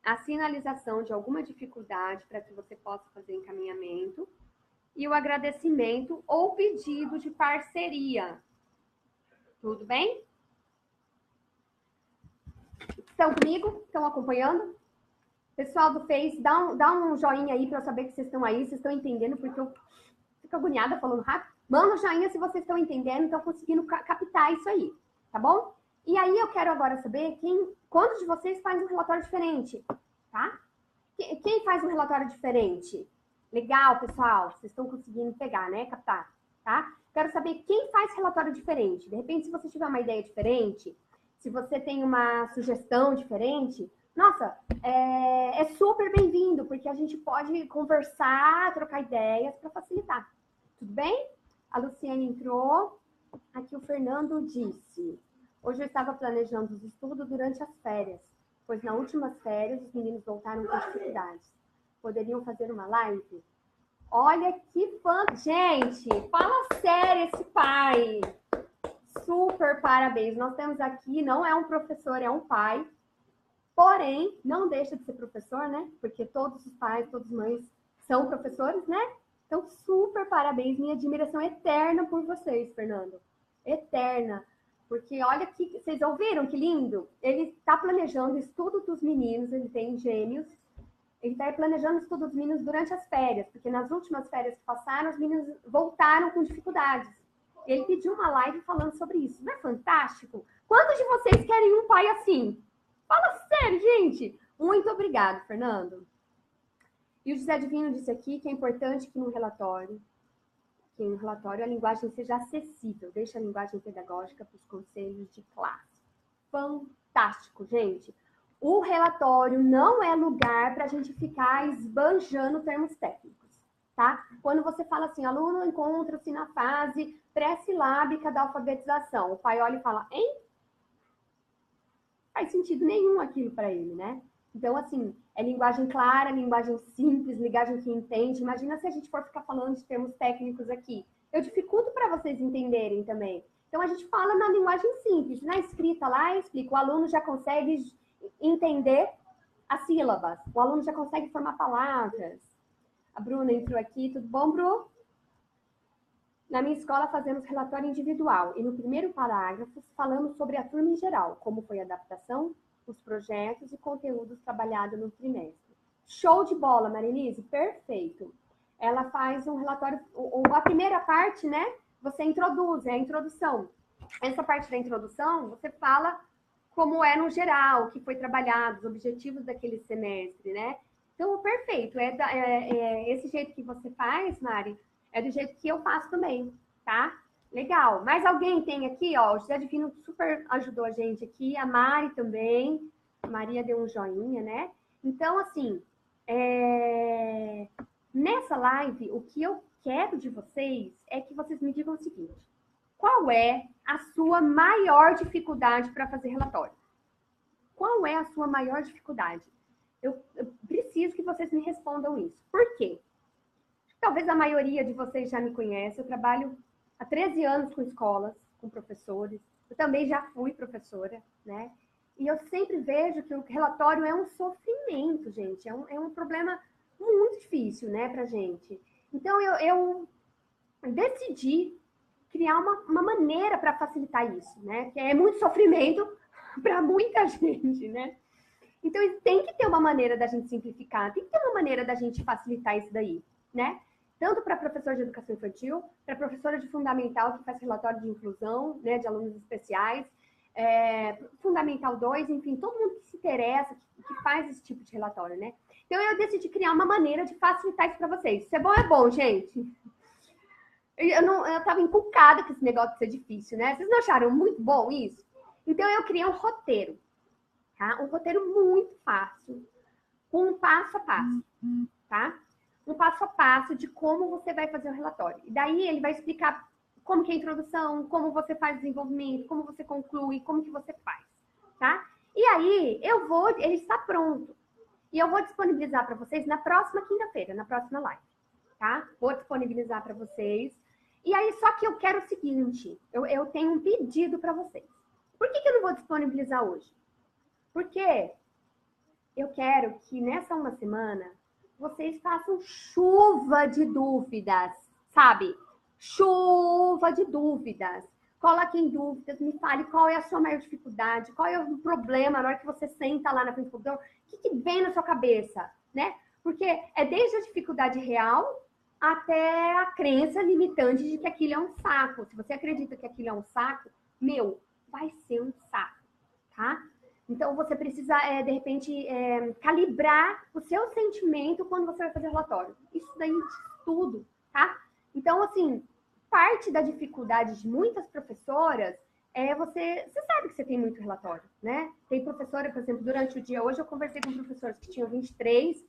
a sinalização de alguma dificuldade para que você possa fazer encaminhamento, e o agradecimento ou pedido de parceria. Tudo bem? Estão comigo? Estão acompanhando? Pessoal do Face, dá um joinha aí para eu saber que vocês estão aí, vocês estão entendendo, porque eu fico agoniada falando rápido. Manda um joinha se vocês estão entendendo, estão conseguindo captar isso aí, tá bom? E aí eu quero agora saber quantos de vocês faz um relatório diferente, tá? Quem faz um relatório diferente? Legal, pessoal, vocês estão conseguindo pegar, né? Captar, tá? Quero saber quem faz relatório diferente. De repente, se você tiver uma ideia diferente, se você tem uma sugestão diferente, nossa, é super bem-vindo, porque a gente pode conversar, trocar ideias para facilitar. Tudo bem? A Luciane entrou. Aqui o Fernando disse: hoje eu estava planejando os estudos durante as férias, pois nas últimas férias os meninos voltaram com dificuldades. Poderiam fazer uma live? Olha que fã! Gente, fala sério esse pai! Super parabéns! Nós temos aqui, não é um professor, é um pai. Porém, não deixa de ser professor, né? Porque todos os pais, todas as mães são professores, né? Então, super parabéns, minha admiração eterna por vocês, Fernando. Eterna. Porque olha que vocês ouviram que lindo? Ele está planejando o estudo dos meninos, ele tem gêmeos. Ele está planejando o estudo dos meninos durante as férias, porque nas últimas férias que passaram, os meninos voltaram com dificuldades. Ele pediu uma live falando sobre isso. Não é fantástico? Quantos de vocês querem um pai assim? Fala sério, gente! Muito obrigado, Fernando. E o José Divino disse aqui que é importante que no relatório a linguagem seja acessível, deixe a linguagem pedagógica para os conselhos de classe. Fantástico, gente! O relatório não é lugar para a gente ficar esbanjando termos técnicos, tá? Quando você fala assim, aluno encontra-se na fase pré-silábica da alfabetização, o pai olha e fala, hein? Não faz sentido nenhum aquilo para ele, né? Então, assim, é linguagem clara, linguagem simples, linguagem que entende. Imagina se a gente for ficar falando de termos técnicos aqui. Eu dificulto para vocês entenderem também. Então, a gente fala na linguagem simples. Na escrita lá, eu explico. O aluno já consegue entender as sílabas. O aluno já consegue formar palavras. A Bruna entrou aqui. Tudo bom, Bru? Na minha escola, fazemos relatório individual. E no primeiro parágrafo, falamos sobre a turma em geral. Como foi a adaptação, os projetos e conteúdos trabalhados no trimestre. Show de bola, Marilise, perfeito. Ela faz um relatório, a primeira parte, né, você introduz, é a introdução. Essa parte da introdução, você fala como é no geral, o que foi trabalhado, os objetivos daquele semestre, né? Então, perfeito, esse jeito que você faz, Mari, é do jeito que eu faço também, tá? Legal. Mais alguém tem aqui, ó, o José Divino super ajudou a gente aqui, a Mari também, a Maria deu um joinha, né? Então, assim, nessa live, o que eu quero de vocês é que vocês me digam o seguinte, qual é a sua maior dificuldade para fazer relatório? Qual é a sua maior dificuldade? Eu preciso que vocês me respondam isso. Por quê? Talvez a maioria de vocês já me conhece, eu trabalho há 13 anos com escolas, com professores. Eu também já fui professora, né? E eu sempre vejo que o relatório é um sofrimento, gente. É um problema muito difícil, né, pra gente. Então, eu decidi criar uma maneira para facilitar isso, né? Que é muito sofrimento para muita gente, né? Então, tem que ter uma maneira da gente simplificar, tem que ter uma maneira da gente facilitar isso daí, né? Tanto para professor de educação infantil, para professora de fundamental que faz relatório de inclusão, né, de alunos especiais, fundamental 2, enfim, todo mundo que se interessa, que faz esse tipo de relatório, né? Então, eu decidi criar uma maneira de facilitar isso para vocês. Isso é bom, gente? Eu estava encucada com esse negócio de ser difícil, né? Vocês não acharam muito bom isso? Então, eu criei um roteiro, tá? Um roteiro muito fácil, com um passo a passo, tá? Um passo a passo de como você vai fazer o relatório. E daí ele vai explicar como que é a introdução, como você faz o desenvolvimento, como você conclui, como que você faz, tá? E aí, ele está pronto. E eu vou disponibilizar para vocês na próxima quinta-feira, na próxima live, tá? Vou disponibilizar para vocês. E aí, só que eu quero o seguinte, eu tenho um pedido para vocês. Por que eu não vou disponibilizar hoje? Porque eu quero que nessa uma semana vocês façam chuva de dúvidas, sabe? Chuva de dúvidas. Coloquem dúvidas, me fale qual é a sua maior dificuldade, qual é o problema na hora que você senta lá na frente do computador, o que vem na sua cabeça, né? Porque é desde a dificuldade real até a crença limitante de que aquilo é um saco. Se você acredita que aquilo é um saco, vai ser um saco, tá? Então, você precisa, de repente, calibrar o seu sentimento quando você vai fazer relatório. Isso daí de tudo, tá? Então, assim, parte da dificuldade de muitas professoras é você sabe que você tem muito relatório, né? Tem professora, por exemplo, durante o dia hoje eu conversei com professores que tinham 23,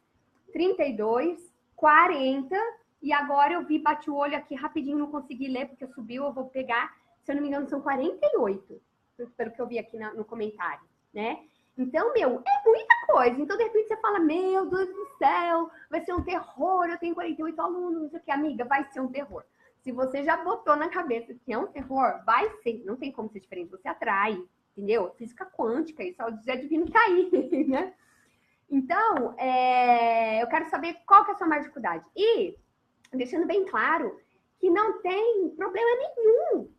32, 40, e agora eu bati o olho aqui rapidinho, não consegui ler porque subiu, eu vou pegar, se eu não me engano, são 48, pelo que eu vi aqui no comentário, né? Então, é muita coisa. Então, de repente, você fala, meu Deus do céu, vai ser um terror, eu tenho 48 alunos, não sei o que. Amiga, vai ser um terror. Se você já botou na cabeça que é um terror, vai ser. Não tem como ser diferente, você atrai, entendeu? Física quântica, isso é o José Divino tá aí, né? Então, eu quero saber qual que é a sua maior dificuldade. E, deixando bem claro, que não tem problema nenhum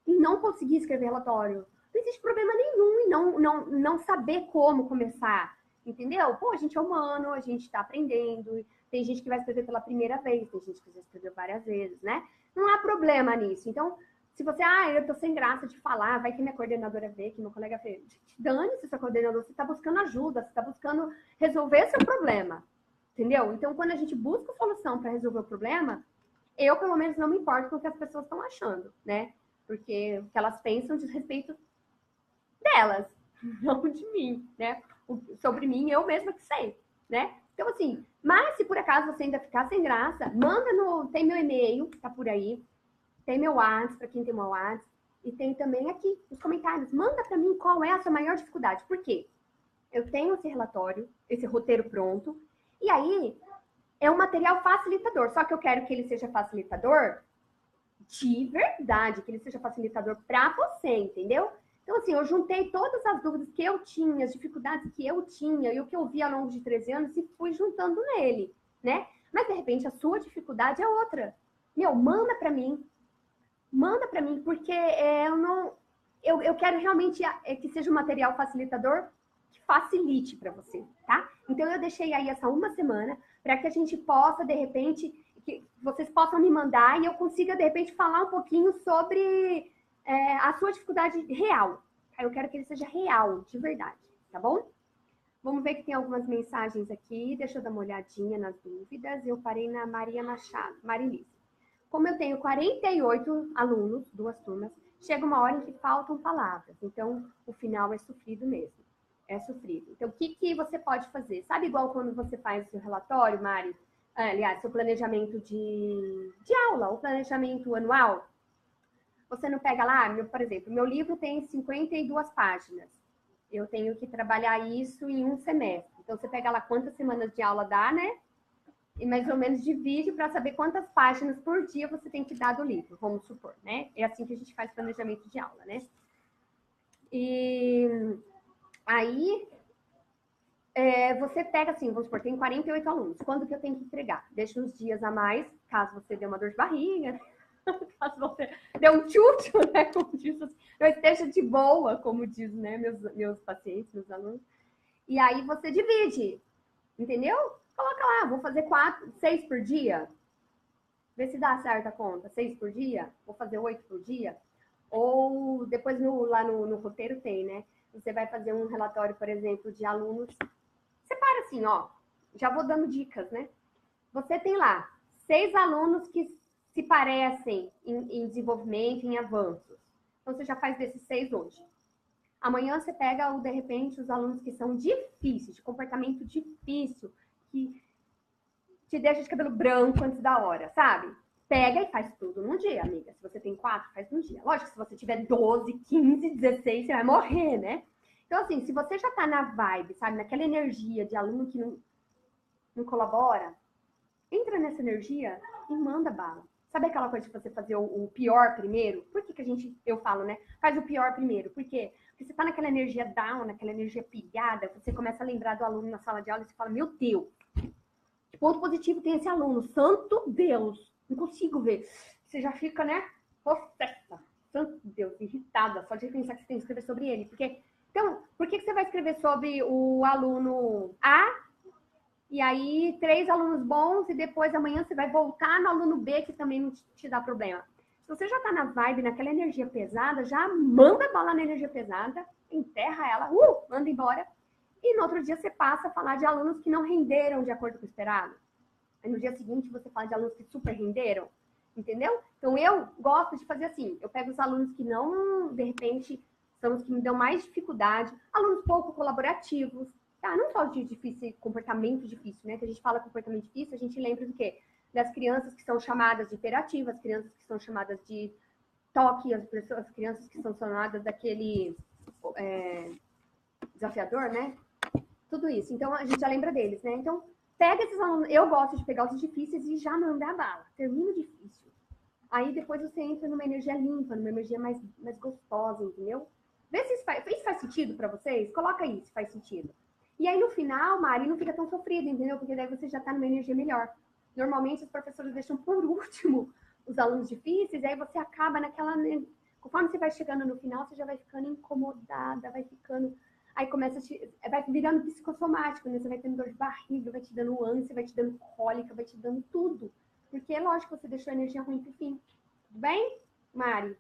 em não conseguir escrever relatório. Não existe problema nenhum em não saber como começar, entendeu? Pô, a gente é humano, a gente está aprendendo, tem gente que vai escrever pela primeira vez, tem gente que já escreveu várias vezes, né? Não há problema nisso. Então, se você, eu tô sem graça de falar, vai que minha coordenadora vê, que meu colega vê. Dane-se sua coordenadora, você tá buscando ajuda, você tá buscando resolver seu problema, entendeu? Então, quando a gente busca solução para resolver o problema, eu, pelo menos, não me importo com o que as pessoas estão achando, né? Porque o que elas pensam diz respeito delas, não de mim, né? Sobre mim, eu mesma que sei, né? Então, assim, mas se por acaso você ainda ficar sem graça, manda tem meu e-mail, tá por aí, tem meu WhatsApp, para quem tem meu WhatsApp, e tem também aqui nos comentários. Manda para mim qual é a sua maior dificuldade. Por quê? Eu tenho esse relatório, esse roteiro pronto, e aí é um material facilitador. Só que eu quero que ele seja facilitador de verdade, que ele seja facilitador para você, entendeu? Então, assim, eu juntei todas as dúvidas que eu tinha, as dificuldades que eu tinha e o que eu vi ao longo de 13 anos e fui juntando nele, né? Mas, de repente, a sua dificuldade é outra. Manda para mim, porque eu quero realmente que seja um material facilitador que facilite para você, tá? Então, eu deixei aí essa uma semana para que a gente possa, de repente, que vocês possam me mandar e eu consiga, de repente, falar um pouquinho sobre a sua dificuldade real. Eu quero que ele seja real, de verdade, tá bom? Vamos ver que tem algumas mensagens aqui. Deixa eu dar uma olhadinha nas dúvidas. Eu parei na Maria Machado, Marilise. Como eu tenho 48 alunos, 2 turmas, chega uma hora em que faltam palavras. Então, o final é sofrido mesmo. É sofrido. Então, o que você pode fazer? Sabe igual quando você faz o seu relatório, Mari? Aliás, seu planejamento de aula, o planejamento anual. Você não pega lá, por exemplo, meu livro tem 52 páginas. Eu tenho que trabalhar isso em um semestre. Então, você pega lá quantas semanas de aula dá, né? E mais ou menos divide para saber quantas páginas por dia você tem que dar do livro, vamos supor, né? É assim que a gente faz planejamento de aula, né? E aí, você pega assim, vamos supor, tem 48 alunos. Quando que eu tenho que entregar? Deixa uns dias a mais, caso você dê uma dor de barriga, caso você dê um tchutchu, né? Como diz, eu esteja de boa, como diz, né? Meus pacientes, meus alunos. E aí você divide, entendeu? Coloca lá, vou fazer 6 por dia. Vê se dá certa a conta. 6 por dia? Vou fazer 8 por dia? Ou depois lá no roteiro tem, né? Você vai fazer um relatório, por exemplo, de alunos. Separa assim, ó. Já vou dando dicas, né? Você tem lá 6 alunos que se parecem em desenvolvimento, em avanços. Então, você já faz desses 6 hoje. Amanhã você pega, de repente, os alunos que são difíceis, de comportamento difícil, que te deixa de cabelo branco antes da hora, sabe? Pega e faz tudo num dia, amiga. Se você tem 4, faz num dia. Lógico que se você tiver 12, 15, 16, você vai morrer, né? Então, assim, se você já tá na vibe, sabe? Naquela energia de aluno que não colabora, entra nessa energia e manda bala. Sabe aquela coisa de você fazer o pior primeiro? Por que eu falo, né? Faz o pior primeiro. Por quê? Porque você tá naquela energia down, naquela energia pilhada, você começa a lembrar do aluno na sala de aula e você fala, meu Deus, que ponto positivo tem esse aluno? Santo Deus, não consigo ver. Você já fica, né? Possessa. Santo Deus, irritada, só de pensar que você tem que escrever sobre ele. Então, por que você vai escrever sobre o aluno A? E aí, 3 alunos bons e depois amanhã você vai voltar no aluno B que também não te dá problema. Se você já tá na vibe, naquela energia pesada, já manda bala na energia pesada, enterra ela, manda embora. E no outro dia você passa a falar de alunos que não renderam de acordo com o esperado. Aí no dia seguinte você fala de alunos que super renderam, entendeu? Então eu gosto de fazer assim, eu pego os alunos que não, de repente, são os que me dão mais dificuldade, alunos pouco colaborativos, tá? Não só de difícil, comportamento difícil, né? Que a gente fala comportamento difícil, a gente lembra do quê? Das crianças que são chamadas de hiperativas, as crianças que são chamadas de toque, as crianças que são chamadas daquele desafiador, né? Tudo isso. Então, a gente já lembra deles, né? Então, pega esses alunos. Eu gosto de pegar os difíceis e já mandar a bala. Termina o difícil. Aí, depois você entra numa energia limpa, numa energia mais gostosa, entendeu? Vê se isso faz sentido para vocês. Coloca aí se faz sentido. E aí, no final, Mari, não fica tão sofrido, entendeu? Porque daí você já está numa energia melhor. Normalmente, os professores deixam por último os alunos difíceis, e aí você acaba naquela... Conforme você vai chegando no final, você já vai ficando incomodada, vai ficando... Aí começa vai virando psicossomático, né? Você vai tendo dor de barriga, vai te dando ânsia, vai te dando cólica, vai te dando tudo. Porque, lógico, você deixou a energia ruim pro fim. Tudo bem, Mari?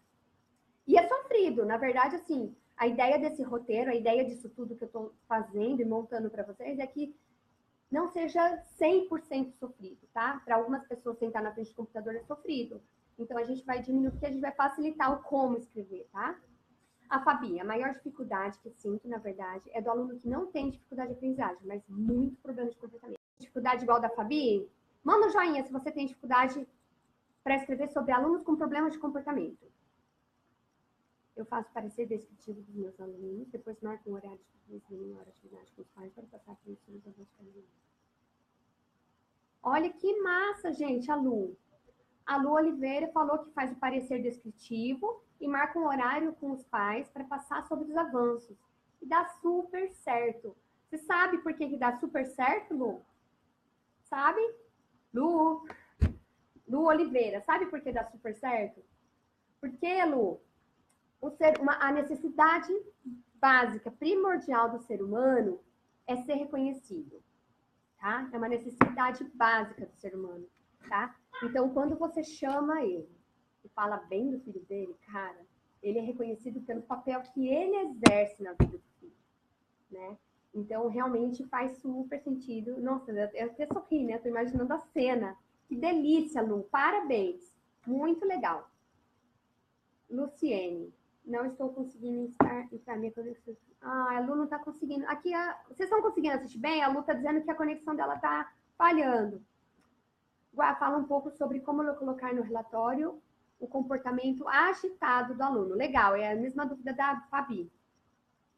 E é sofrido, na verdade, assim... A ideia desse roteiro, a ideia disso tudo que eu estou fazendo e montando para vocês é que não seja 100% sofrido, tá? Para algumas pessoas sentar na frente do computador é sofrido. Então, a gente vai diminuir, porque a gente vai facilitar o como escrever, tá? A Fabi, a maior dificuldade que eu sinto, na verdade, é do aluno que não tem dificuldade de aprendizagem, mas muito problema de comportamento. Dificuldade igual da Fabi? Manda um joinha se você tem dificuldade para escrever sobre alunos com problemas de comportamento. Eu faço parecer descritivo dos meus alunos, depois marco um horário de hora atividade com os pais para passar por isso nos avós caminhos. Olha que massa, gente, a Lu. A Lu Oliveira falou que faz o parecer descritivo e marca um horário com os pais para passar sobre os avanços. E dá super certo. Você sabe por que dá super certo, Lu? Sabe? Lu Oliveira, sabe por que dá super certo? Porque, Lu, a necessidade básica, primordial do ser humano é ser reconhecido, tá? É uma necessidade básica do ser humano, tá? Então, quando você chama ele e fala bem do filho dele, cara, ele é reconhecido pelo papel que ele exerce na vida do filho, né? Então, realmente faz super sentido. Nossa, eu até sorri, né? Tô imaginando a cena. Que delícia, Lu. Parabéns. Muito legal. Luciene. Não estou conseguindo entrar minha conexão. Ah, a Lu não está conseguindo. Aqui, vocês estão conseguindo assistir bem? A Lu está dizendo que a conexão dela está falhando. Fala um pouco sobre como eu colocar no relatório o comportamento agitado do aluno. Legal, é a mesma dúvida da Fabi.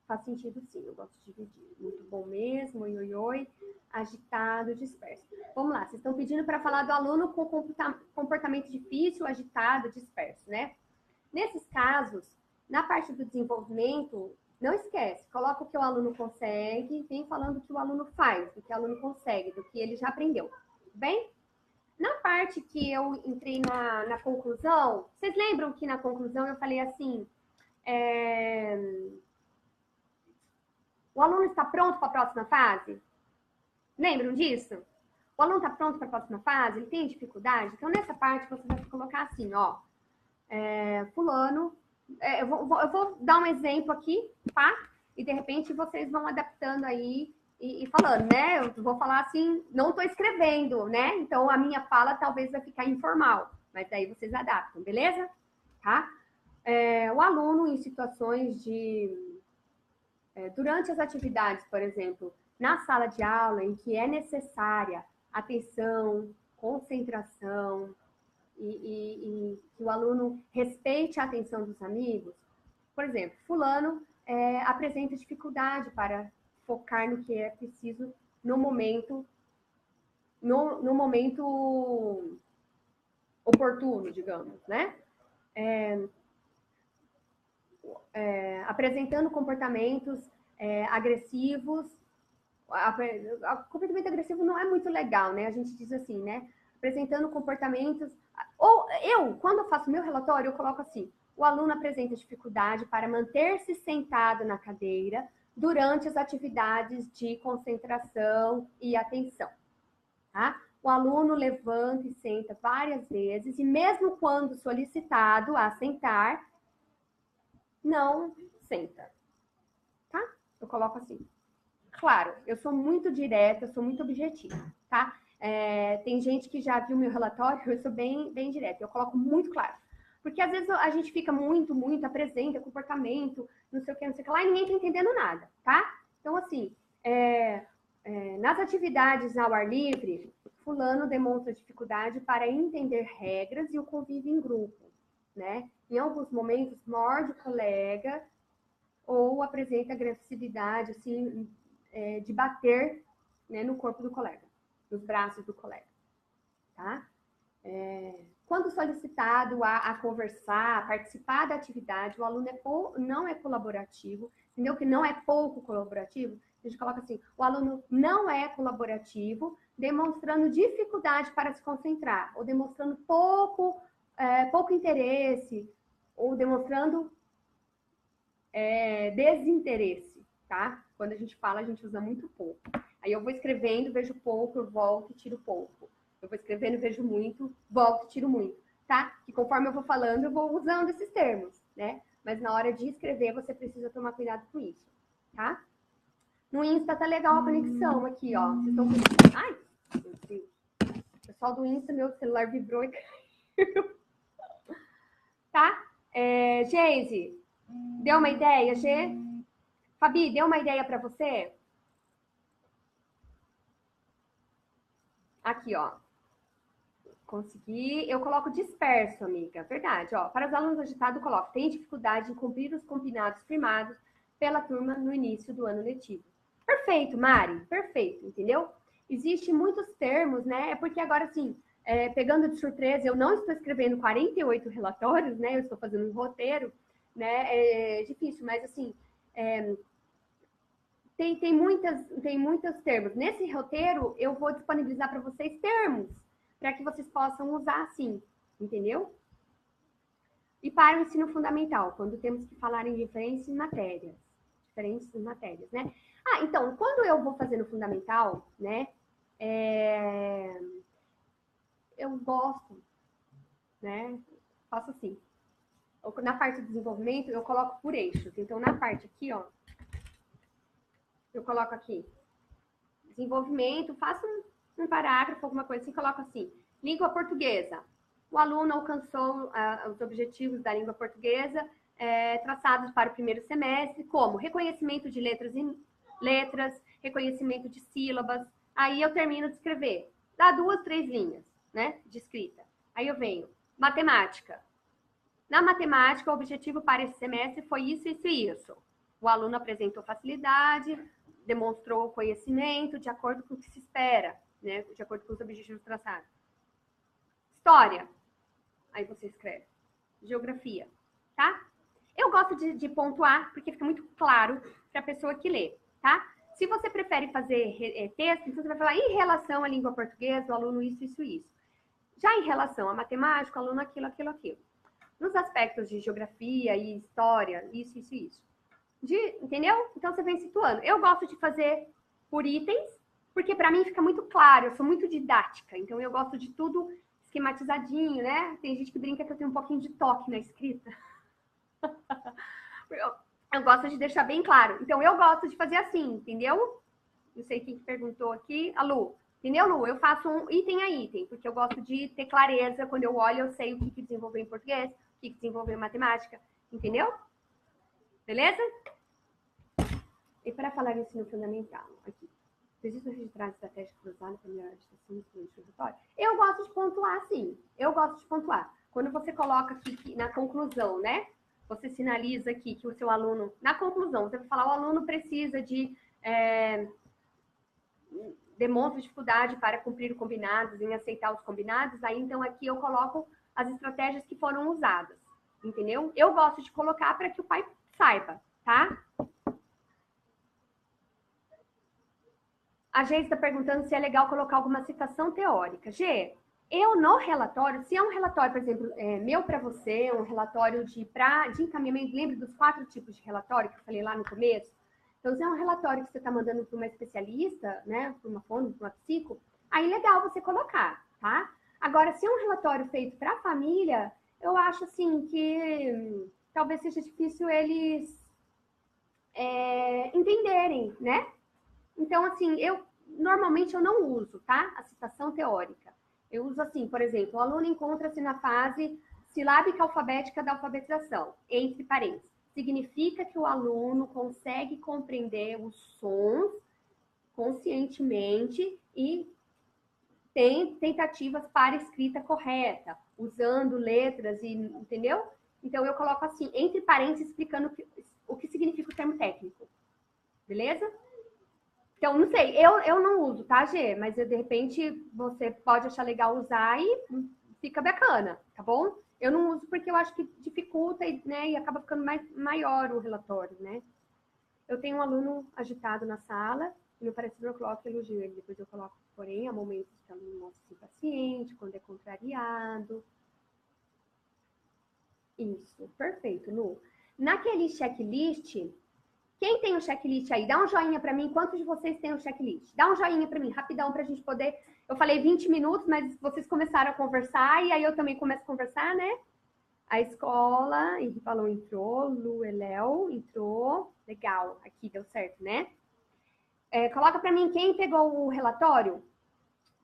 Faz sentido, sim, eu gosto de dividir. Muito bom mesmo, oi, oi, oi. Agitado, disperso. Vamos lá, vocês estão pedindo para falar do aluno com comportamento difícil, agitado, disperso, né? Nesses casos, na parte do desenvolvimento, não esquece, coloca o que o aluno consegue, vem falando o que o aluno faz, do que o aluno consegue, do que ele já aprendeu, bem? Na parte que eu entrei na conclusão, vocês lembram que na conclusão eu falei assim, o aluno está pronto para a próxima fase? Lembram disso? O aluno está pronto para a próxima fase? Ele tem dificuldade? Então, nessa parte, você vai colocar assim, ó, fulano, eu vou dar um exemplo aqui, tá? E, de repente, vocês vão adaptando aí e falando, né? Eu vou falar assim, não estou escrevendo, né? Então, a minha fala talvez vai ficar informal, mas daí vocês adaptam, beleza? Tá? O aluno em situações de... durante as atividades, por exemplo, na sala de aula, em que é necessária atenção, concentração, e que o aluno respeite a atenção dos amigos, por exemplo, fulano apresenta dificuldade para focar no que é preciso no momento oportuno, digamos, né? Apresentando comportamentos agressivos. Comportamento agressivo não é muito legal, né? A gente diz assim, né? Apresentando comportamentos... Ou quando eu faço meu relatório, eu coloco assim, o aluno apresenta dificuldade para manter-se sentado na cadeira durante as atividades de concentração e atenção, tá? O aluno levanta e senta várias vezes, e mesmo quando solicitado a sentar, não senta, tá? Eu coloco assim. Claro, eu sou muito direta, eu sou muito objetiva, tá? Tem gente que já viu meu relatório, eu sou bem direta, eu coloco muito claro. Porque às vezes a gente fica muito, apresenta comportamento, não sei o que lá, e ninguém tá entendendo nada, tá? Então, assim, nas atividades ao ar livre, fulano demonstra dificuldade para entender regras e o convívio em grupo, né? Em alguns momentos, morde o colega ou apresenta agressividade, assim, de bater, né, no corpo do colega, nos braços do colega, tá? quando solicitado a conversar, a participar da atividade, o aluno não é colaborativo, entendeu? Que não é pouco colaborativo, a gente coloca assim, o aluno não é colaborativo, demonstrando dificuldade para se concentrar, ou demonstrando pouco interesse, ou demonstrando desinteresse, tá? Quando a gente fala, a gente usa muito pouco. Aí eu vou escrevendo, vejo pouco, eu volto e tiro pouco. Eu vou escrevendo, vejo muito, volto e tiro muito, tá? Que conforme eu vou falando, eu vou usando esses termos, né? Mas na hora de escrever, você precisa tomar cuidado com isso, tá? No Insta tá legal a conexão aqui, ó. Vocês estão com... Ai, meu Deus. O pessoal do Insta, meu celular vibrou e caiu. Tá? Geise, deu uma ideia, Gê? Fabi, deu uma ideia para você? Aqui, ó. Consegui. Eu coloco disperso, amiga. Verdade, ó. Para os alunos agitados, eu coloco. Tem dificuldade em cumprir os combinados firmados pela turma no início do ano letivo. Perfeito, Mari. Perfeito, entendeu? Existem muitos termos, né? É porque agora, assim, pegando de surpresa, eu não estou escrevendo 48 relatórios, né? Eu estou fazendo um roteiro, né? É difícil, mas, assim... Tem muitos termos. Nesse roteiro, eu vou disponibilizar para vocês termos, para que vocês possam usar assim, entendeu? E para o ensino fundamental, quando temos que falar em diferentes matérias, né? Ah, então, quando eu vou fazer no fundamental, né, eu gosto, né, faço assim. Na parte de desenvolvimento, eu coloco por eixos. Então, na parte aqui, ó, eu coloco aqui, desenvolvimento, faço um parágrafo, alguma coisa assim, coloco assim, língua portuguesa. O aluno alcançou os objetivos da língua portuguesa traçados para o primeiro semestre, como reconhecimento de letras, reconhecimento de sílabas. Aí eu termino de escrever. Dá 2, 3 linhas, né, de escrita. Aí eu venho, matemática. Na matemática, o objetivo para esse semestre foi isso, isso e isso. O aluno apresentou facilidade, demonstrou conhecimento de acordo com o que se espera, né? De acordo com os objetivos traçados. História. Aí você escreve. Geografia. Tá? Eu gosto de pontuar, porque fica muito claro para a pessoa que lê. Tá? Se você prefere fazer texto, então você vai falar em relação à língua portuguesa, o aluno isso, isso, isso. Já em relação à matemática, o aluno aquilo, aquilo, aquilo. Nos aspectos de geografia e história, isso, isso, isso. Entendeu? Então, você vem situando. Eu gosto de fazer por itens, porque para mim fica muito claro. Eu sou muito didática, então eu gosto de tudo esquematizadinho, né? Tem gente que brinca que eu tenho um pouquinho de toque na escrita. Eu gosto de deixar bem claro. Então, eu gosto de fazer assim, entendeu? Não sei quem perguntou aqui. A Lu. Entendeu, Lu? Eu faço um item a item, porque eu gosto de ter clareza. Quando eu olho, eu sei o que desenvolveu em português, o que desenvolveu em matemática. Entendeu? Beleza? E para falar em ensino fundamental, aqui. Precisa registrar a estratégia cruzada para melhorar a discussão do introdutório? Eu gosto de pontuar, sim. Eu gosto de pontuar. Quando você coloca aqui na conclusão, né? Você sinaliza aqui que o seu aluno... Na conclusão, você vai falar, o aluno precisa de... demonstra dificuldade para cumprir os combinados, em aceitar os combinados. Aí, então, aqui eu coloco as estratégias que foram usadas. Entendeu? Eu gosto de colocar para que o pai saiba, tá? A Geise está perguntando se é legal colocar alguma citação teórica. Gê, eu no relatório, se é um relatório, por exemplo, meu para você, um relatório de encaminhamento, lembra dos 4 tipos de relatório que eu falei lá no começo? Então, se é um relatório que você está mandando para uma especialista, né, para uma fono, para uma psico, aí legal você colocar, tá? Agora, se é um relatório feito para a família, eu acho, assim, que talvez seja difícil eles entenderem, né? Então, assim, normalmente eu não uso, tá? A citação teórica. Eu uso assim, por exemplo, o aluno encontra-se na fase silábica alfabética da alfabetização, entre parênteses. Significa que o aluno consegue compreender os sons conscientemente e tem tentativas para escrita correta, usando letras, entendeu? Então, eu coloco assim, entre parênteses, explicando o que significa o termo técnico. Beleza? Então, não sei, eu não uso, tá, Gê? Mas, de repente, você pode achar legal usar e fica bacana, tá bom? Eu não uso porque eu acho que dificulta, né? E acaba ficando maior o relatório, né? Eu tenho um aluno agitado na sala, e no Parece Overclock elogio ele. Depois eu coloco, porém, há momentos que o aluno mostra-se impaciente, quando é contrariado. Isso, perfeito, Nu. Naquele checklist, quem tem um checklist aí? Dá um joinha para mim. Quantos de vocês têm um checklist? Dá um joinha para mim, rapidão, para a gente poder... Eu falei 20 minutos, mas vocês começaram a conversar, e aí eu também começo a conversar, né? A escola, Henrique falou, entrou, Lu Eléu entrou. Legal, aqui deu certo, né? Coloca para mim quem pegou o relatório,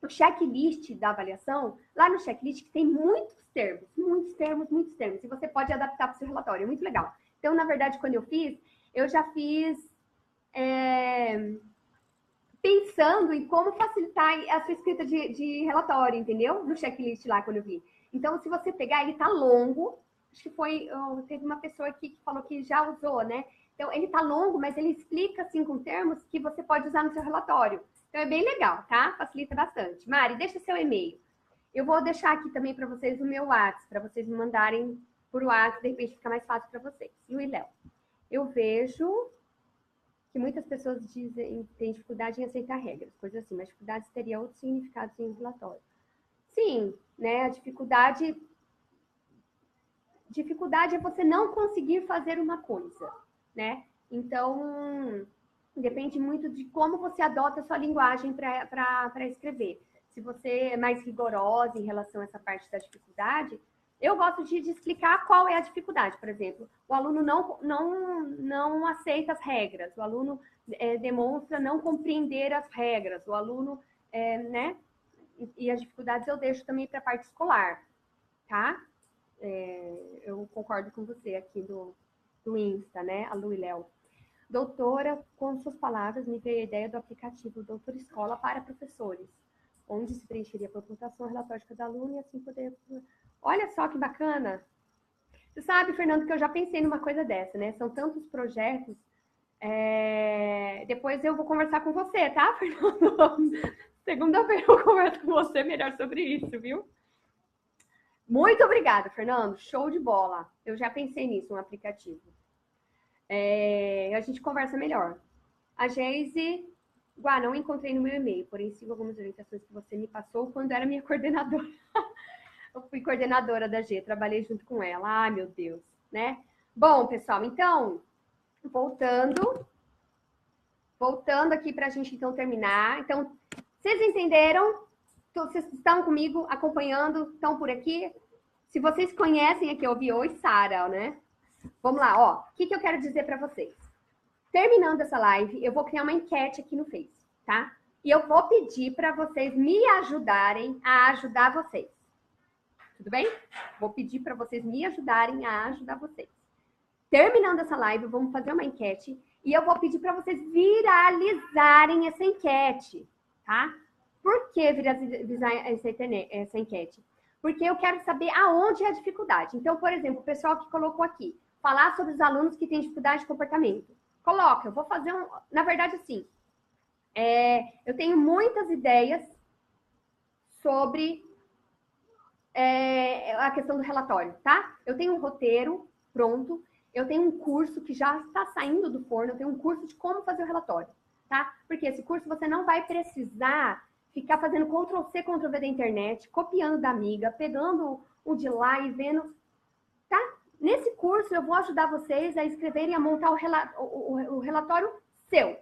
o checklist da avaliação. Lá no checklist tem muitos termos. E você pode adaptar para o seu relatório, é muito legal. Então, na verdade, quando eu já fiz pensando em como facilitar a sua escrita de relatório, entendeu? No checklist lá, quando eu vi. Então, se você pegar, ele tá longo. Acho que teve uma pessoa aqui que falou que já usou, né? Então, ele tá longo, mas ele explica, assim, com termos que você pode usar no seu relatório. Então, é bem legal, tá? Facilita bastante. Mari, deixa seu e-mail. Eu vou deixar aqui também para vocês o meu WhatsApp, para vocês me mandarem por WhatsApp, de repente fica mais fácil para vocês. E o Iléu. Eu vejo que muitas pessoas têm dificuldade em aceitar regras, coisas assim, mas dificuldade teria outros significados em relatório. Sim, né? A dificuldade é você não conseguir fazer uma coisa, né? Então, depende muito de como você adota a sua linguagem para escrever. Se você é mais rigorosa em relação a essa parte da dificuldade, eu gosto de explicar qual é a dificuldade. Por exemplo, o aluno não aceita as regras, o aluno demonstra não compreender as regras, o aluno, né? E as dificuldades eu deixo também para a parte escolar, tá? Eu concordo com você aqui do Insta, né? A Lu e Léo. Doutora, com suas palavras, me veio a ideia do aplicativo Doutor Escola para professores, onde se preencheria por pontuação relatório de cada aluno e assim poder... Olha só que bacana! Você sabe, Fernando, que eu já pensei numa coisa dessa, né? São tantos projetos. Depois eu vou conversar com você, tá, Fernando? Segunda-feira eu converso com você melhor sobre isso, viu? Muito obrigada, Fernando. Show de bola. Eu já pensei nisso, um aplicativo. A gente conversa melhor. A Geise... não encontrei no meu e-mail, porém sigo algumas orientações que você me passou quando era minha coordenadora. Eu fui coordenadora da G, trabalhei junto com ela. Ai, meu Deus, né? Bom, pessoal, então, voltando aqui para a gente, então, terminar. Então, vocês entenderam? Vocês estão comigo, acompanhando, estão por aqui? Se vocês conhecem aqui, eu ouvi, oi, Sara, né? Vamos lá, ó. O que eu quero dizer para vocês? Terminando essa live, eu vou criar uma enquete aqui no Face, tá? E eu vou pedir para vocês me ajudarem a ajudar vocês. Tudo bem? Vou pedir para vocês me ajudarem a ajudar vocês. Terminando essa live, vamos fazer uma enquete e eu vou pedir para vocês viralizarem essa enquete, tá? Por que viralizar essa enquete? Porque eu quero saber aonde é a dificuldade. Então, por exemplo, o pessoal que colocou aqui, falar sobre os alunos que têm dificuldade de comportamento. Coloca, eu vou fazer na verdade, assim, eu tenho muitas ideias sobre a questão do relatório, tá? Eu tenho um roteiro pronto, eu tenho um curso que já está saindo do forno, eu tenho um curso de como fazer o relatório, tá? Porque esse curso você não vai precisar ficar fazendo Ctrl+C, Ctrl+V da internet, copiando da amiga, pegando o de lá e vendo, tá? Nesse curso eu vou ajudar vocês a escreverem, a montar o relatório seu,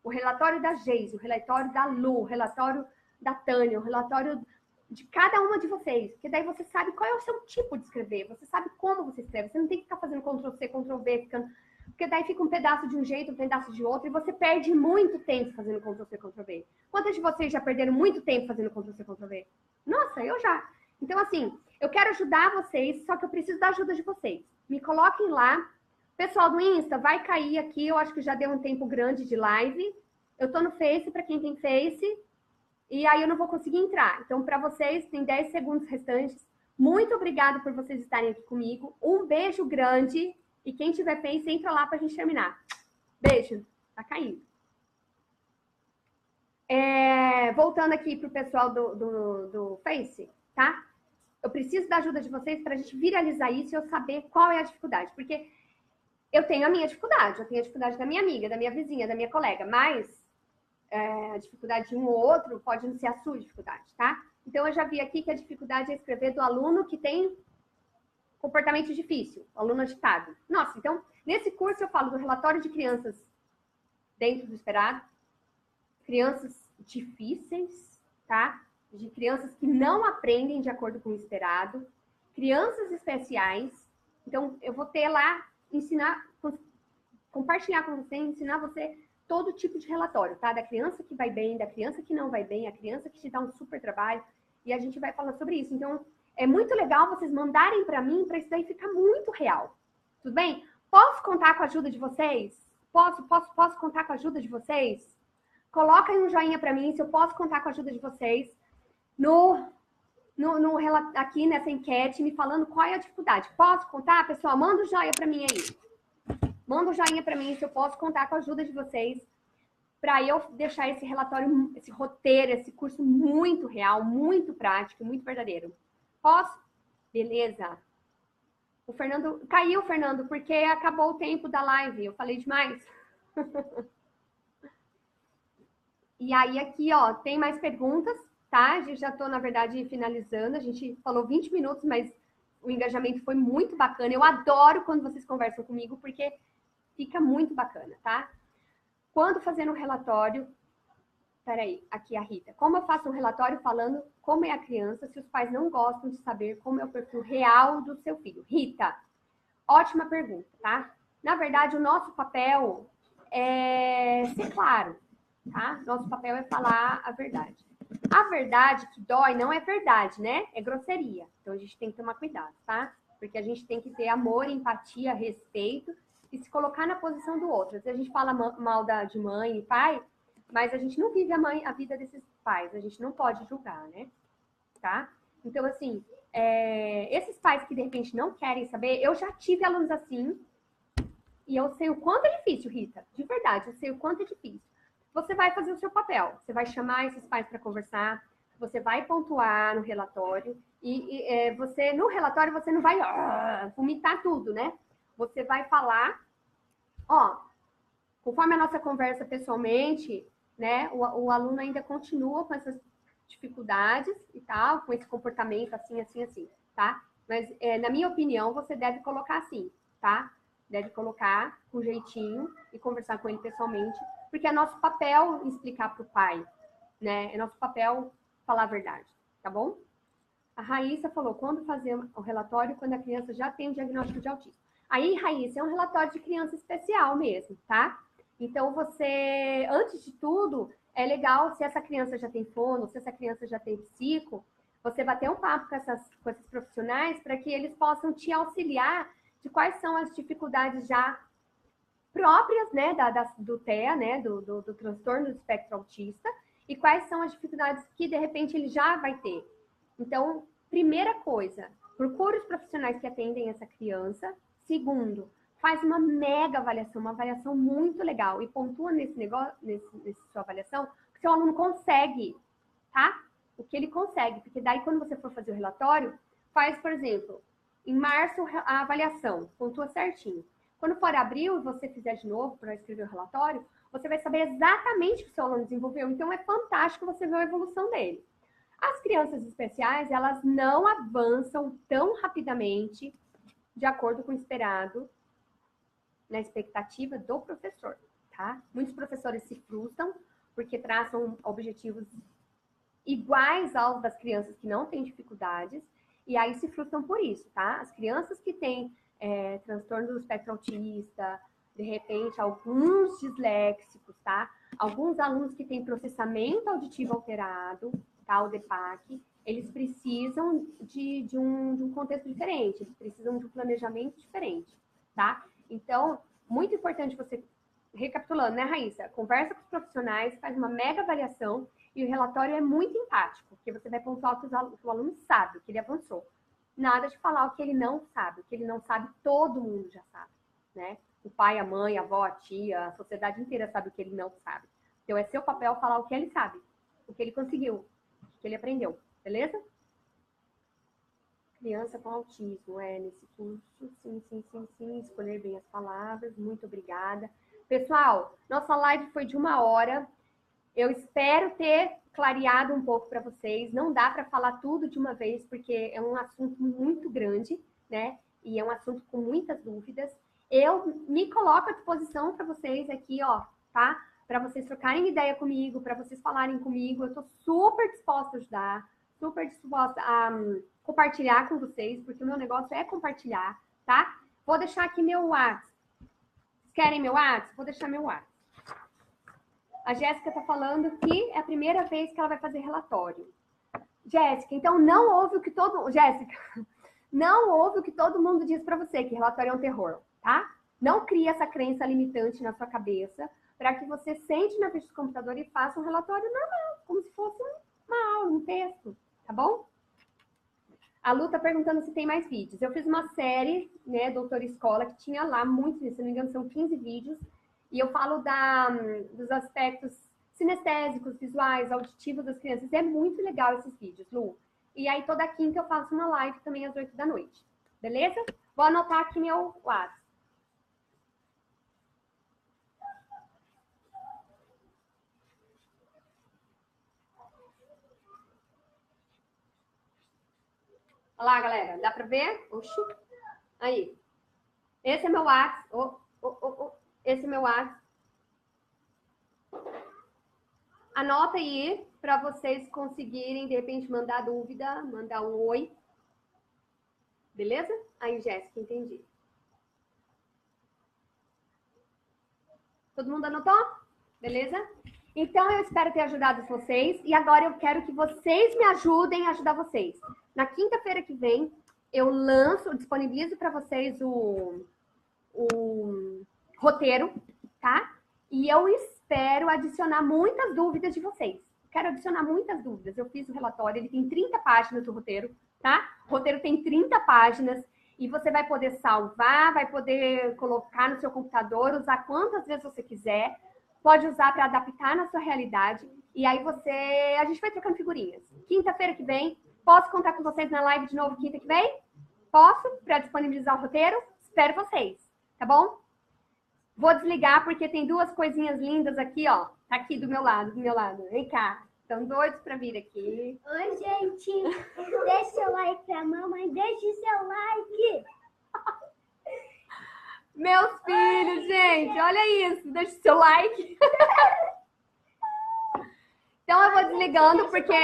o relatório da Geise, o relatório da Lu, o relatório da Tânia, o relatório de cada uma de vocês, porque daí você sabe qual é o seu tipo de escrever, você sabe como você escreve, você não tem que ficar fazendo Ctrl+C, Ctrl+V, porque daí fica um pedaço de um jeito, um pedaço de outro, e você perde muito tempo fazendo Ctrl+C, Ctrl+V. Quantas de vocês já perderam muito tempo fazendo Ctrl+C, Ctrl+V? Nossa, eu já. Então, assim, eu quero ajudar vocês, só que eu preciso da ajuda de vocês. Me coloquem lá. Pessoal do Insta, vai cair aqui, eu acho que já deu um tempo grande de live. Eu tô no Face, para quem tem Face, e aí eu não vou conseguir entrar. Então, para vocês, tem 10 segundos restantes. Muito obrigada por vocês estarem aqui comigo. Um beijo grande. E quem tiver Face, entra lá para a gente terminar. Beijo. Tá caindo. Voltando aqui pro pessoal do Face, tá? eu preciso da ajuda de vocês para a gente viralizar isso e eu saber qual é a dificuldade. Porque eu tenho a minha dificuldade, eu tenho a dificuldade da minha amiga, da minha vizinha, da minha colega, mas a dificuldade de um ou outro pode não ser a sua dificuldade, tá? Então, eu já vi aqui que a dificuldade é escrever do aluno que tem comportamento difícil, o aluno agitado. Nossa, então, nesse curso eu falo do relatório de crianças dentro do esperado, crianças difíceis, tá? De crianças que não aprendem de acordo com o esperado, crianças especiais. Então, eu vou ter lá, ensinar, compartilhar com você, ensinar você todo tipo de relatório, tá? Da criança que vai bem, da criança que não vai bem, a criança que te dá um super trabalho, e a gente vai falar sobre isso. Então, é muito legal vocês mandarem para mim, para isso daí ficar muito real. Tudo bem? Posso contar com a ajuda de vocês? Posso contar com a ajuda de vocês? Coloca aí um joinha para mim se eu posso contar com a ajuda de vocês aqui nessa enquete, me falando qual é a dificuldade. Posso contar? Pessoal, manda um joinha para mim aí. Manda um joinha para mim se eu posso contar com a ajuda de vocês para eu deixar esse relatório, esse roteiro, esse curso muito real, muito prático, muito verdadeiro. Posso? Beleza. O Fernando... Caiu, Fernando, porque acabou o tempo da live. Eu falei demais. E aí aqui, ó, tem mais perguntas, tá? A gente já tô, na verdade, finalizando. A gente falou 20 minutos, mas o engajamento foi muito bacana. Eu adoro quando vocês conversam comigo, porque fica muito bacana, tá? Quando fazendo um relatório... Peraí, aqui a Rita. Como eu faço um relatório falando como é a criança se os pais não gostam de saber como é o perfil real do seu filho? Rita, ótima pergunta, tá? Na verdade, o nosso papel é ser claro, tá? Nosso papel é falar a verdade. A verdade que dói não é verdade, né? É grosseria. Então, a gente tem que tomar cuidado, tá? Porque a gente tem que ter amor, empatia, respeito e se colocar na posição do outro. Às vezes a gente fala mal de mãe e pai, mas a gente não vive a vida desses pais. A gente não pode julgar, né? Tá? Então, assim, esses pais que, de repente, não querem saber... Eu já tive alunos assim e eu sei o quanto é difícil, Rita. De verdade, eu sei o quanto é difícil. Você vai fazer o seu papel. Você vai chamar esses pais para conversar. Você vai pontuar no relatório. E você, no relatório, você não vai vomitar tudo, né? Você vai falar... Ó, conforme a nossa conversa pessoalmente... Né? O aluno ainda continua com essas dificuldades e tal, com esse comportamento assim, assim, assim, tá? Mas, na minha opinião, você deve colocar assim, tá? Deve colocar com jeitinho e conversar com ele pessoalmente, porque é nosso papel explicar para o pai, né? É nosso papel falar a verdade, tá bom? A Raíssa falou, quando fazer o relatório, quando a criança já tem o diagnóstico de autismo. Aí, Raíssa, é um relatório de criança especial mesmo, tá? Então, você, antes de tudo, é legal se essa criança já tem fono, se essa criança já tem psico, você bater um papo com esses profissionais para que eles possam te auxiliar de quais são as dificuldades já próprias, né, do TEA, né, do transtorno do espectro autista, e quais são as dificuldades que, de repente, ele já vai ter. Então, primeira coisa, procure os profissionais que atendem essa criança. Segundo, faz uma mega avaliação, uma avaliação muito legal e pontua nesse negócio, nessa sua avaliação, o que seu aluno consegue, tá? O que ele consegue, porque daí quando você for fazer o relatório, faz, por exemplo, em março a avaliação, pontua certinho. Quando for abril e você fizer de novo para escrever o relatório, você vai saber exatamente o que o seu aluno desenvolveu. Então, é fantástico você ver a evolução dele. As crianças especiais, elas não avançam tão rapidamente de acordo com o esperado na expectativa do professor, tá? Muitos professores se frustram porque traçam objetivos iguais aos das crianças que não têm dificuldades e aí se frustram por isso, tá? As crianças que têm transtorno do espectro autista, de repente, alguns disléxicos, tá? Alguns alunos que têm processamento auditivo alterado, tá? O DEPAC, eles precisam de um contexto diferente, eles precisam de um planejamento diferente, tá? Então, muito importante você, recapitulando, né, Raíssa? Conversa com os profissionais, faz uma mega avaliação e o relatório é muito empático, porque você vai pontuar o que o aluno sabe, o que ele avançou. Nada de falar o que ele não sabe. O que ele não sabe, todo mundo já sabe, né? O pai, a mãe, a avó, a tia, a sociedade inteira sabe o que ele não sabe. Então, é seu papel falar o que ele sabe, o que ele conseguiu, o que ele aprendeu, beleza? Criança com autismo, nesse curso, sim, escolher bem as palavras, muito obrigada. Pessoal, nossa live foi de 1 hora, eu espero ter clareado um pouco para vocês, não dá para falar tudo de uma vez, porque é um assunto muito grande, né, e é um assunto com muitas dúvidas. Eu me coloco à disposição para vocês aqui, ó, tá? Para vocês trocarem ideia comigo, para vocês falarem comigo, eu tô super disposta a ajudar, super disposta a compartilhar com vocês, porque o meu negócio é compartilhar, tá? Vou deixar aqui meu WhatsApp. Querem meu WhatsApp? Vou deixar meu WhatsApp. A Jéssica tá falando que é a primeira vez que ela vai fazer relatório. Jéssica, então não ouve o que todo... Jéssica, não ouve o que todo mundo diz para você, que relatório é um terror, tá? Não crie essa crença limitante na sua cabeça para que você sente na frente do computador e faça um relatório normal, como se fosse uma aula, um texto, tá bom? A Lu tá perguntando se tem mais vídeos. Eu fiz uma série, né, Doutora Escola, que tinha lá muitos, se não me engano, são 15 vídeos. E eu falo dos aspectos sinestésicos, visuais, auditivos das crianças. É muito legal esses vídeos, Lu. E aí, toda quinta eu faço uma live também às 8 da noite. Beleza? Vou anotar aqui meu WhatsApp. Olha lá, galera. Dá pra ver? Oxi. Aí. Esse é meu WhatsApp. Esse é meu WhatsApp. Anota aí para vocês conseguirem, de repente, mandar dúvida, mandar um oi. Beleza? Aí, Jéssica, entendi. Todo mundo anotou? Beleza? Então, eu espero ter ajudado vocês. E agora eu quero que vocês me ajudem a ajudar vocês. Na quinta-feira que vem, eu disponibilizo para vocês o roteiro, tá? E eu espero adicionar muitas dúvidas de vocês. Quero adicionar muitas dúvidas. Eu fiz o relatório, ele tem 30 páginas do roteiro, tá? O roteiro tem 30 páginas e você vai poder salvar, vai poder colocar no seu computador, usar quantas vezes você quiser. Pode usar para adaptar na sua realidade. E aí a gente vai trocando figurinhas. Quinta-feira que vem, posso contar com vocês na live de novo quinta que vem? Posso? Para disponibilizar o roteiro? Espero vocês, tá bom? Vou desligar porque tem duas coisinhas lindas aqui, ó. Tá aqui do meu lado, Vem cá. Estão doidos para vir aqui. Oi, gente. Deixe seu like pra mamãe. Deixe seu like. Meus filhos, gente. Olha isso. Deixe seu like. Então eu vou desligando porque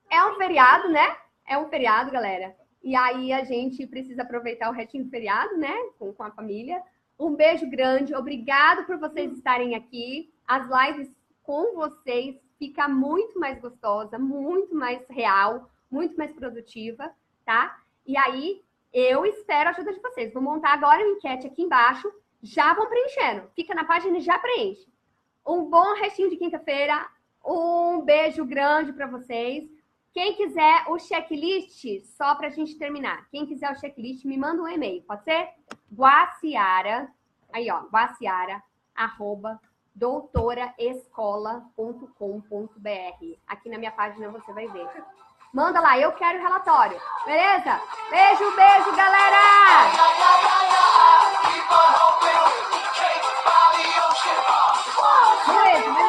é um feriado, né? É um feriado, galera. E aí a gente precisa aproveitar o restinho do feriado, né? Com a família. Um beijo grande. Obrigado por vocês estarem aqui. As lives com vocês fica muito mais gostosa, muito mais real, muito mais produtiva, tá? E aí eu espero a ajuda de vocês. Vou montar agora uma enquete aqui embaixo. Já vão preenchendo. Fica na página e já preenche. Um bom restinho de quinta-feira. Um beijo grande para vocês. Quem quiser o checklist, só para a gente terminar. Quem quiser o checklist, me manda um e-mail. Pode ser? Guaciara, aí ó, guaciara@doutoraescola.com.br. Aqui na minha página você vai ver. Manda lá, eu quero o relatório. Beleza? Beijo, beijo, galera! Beleza, beleza.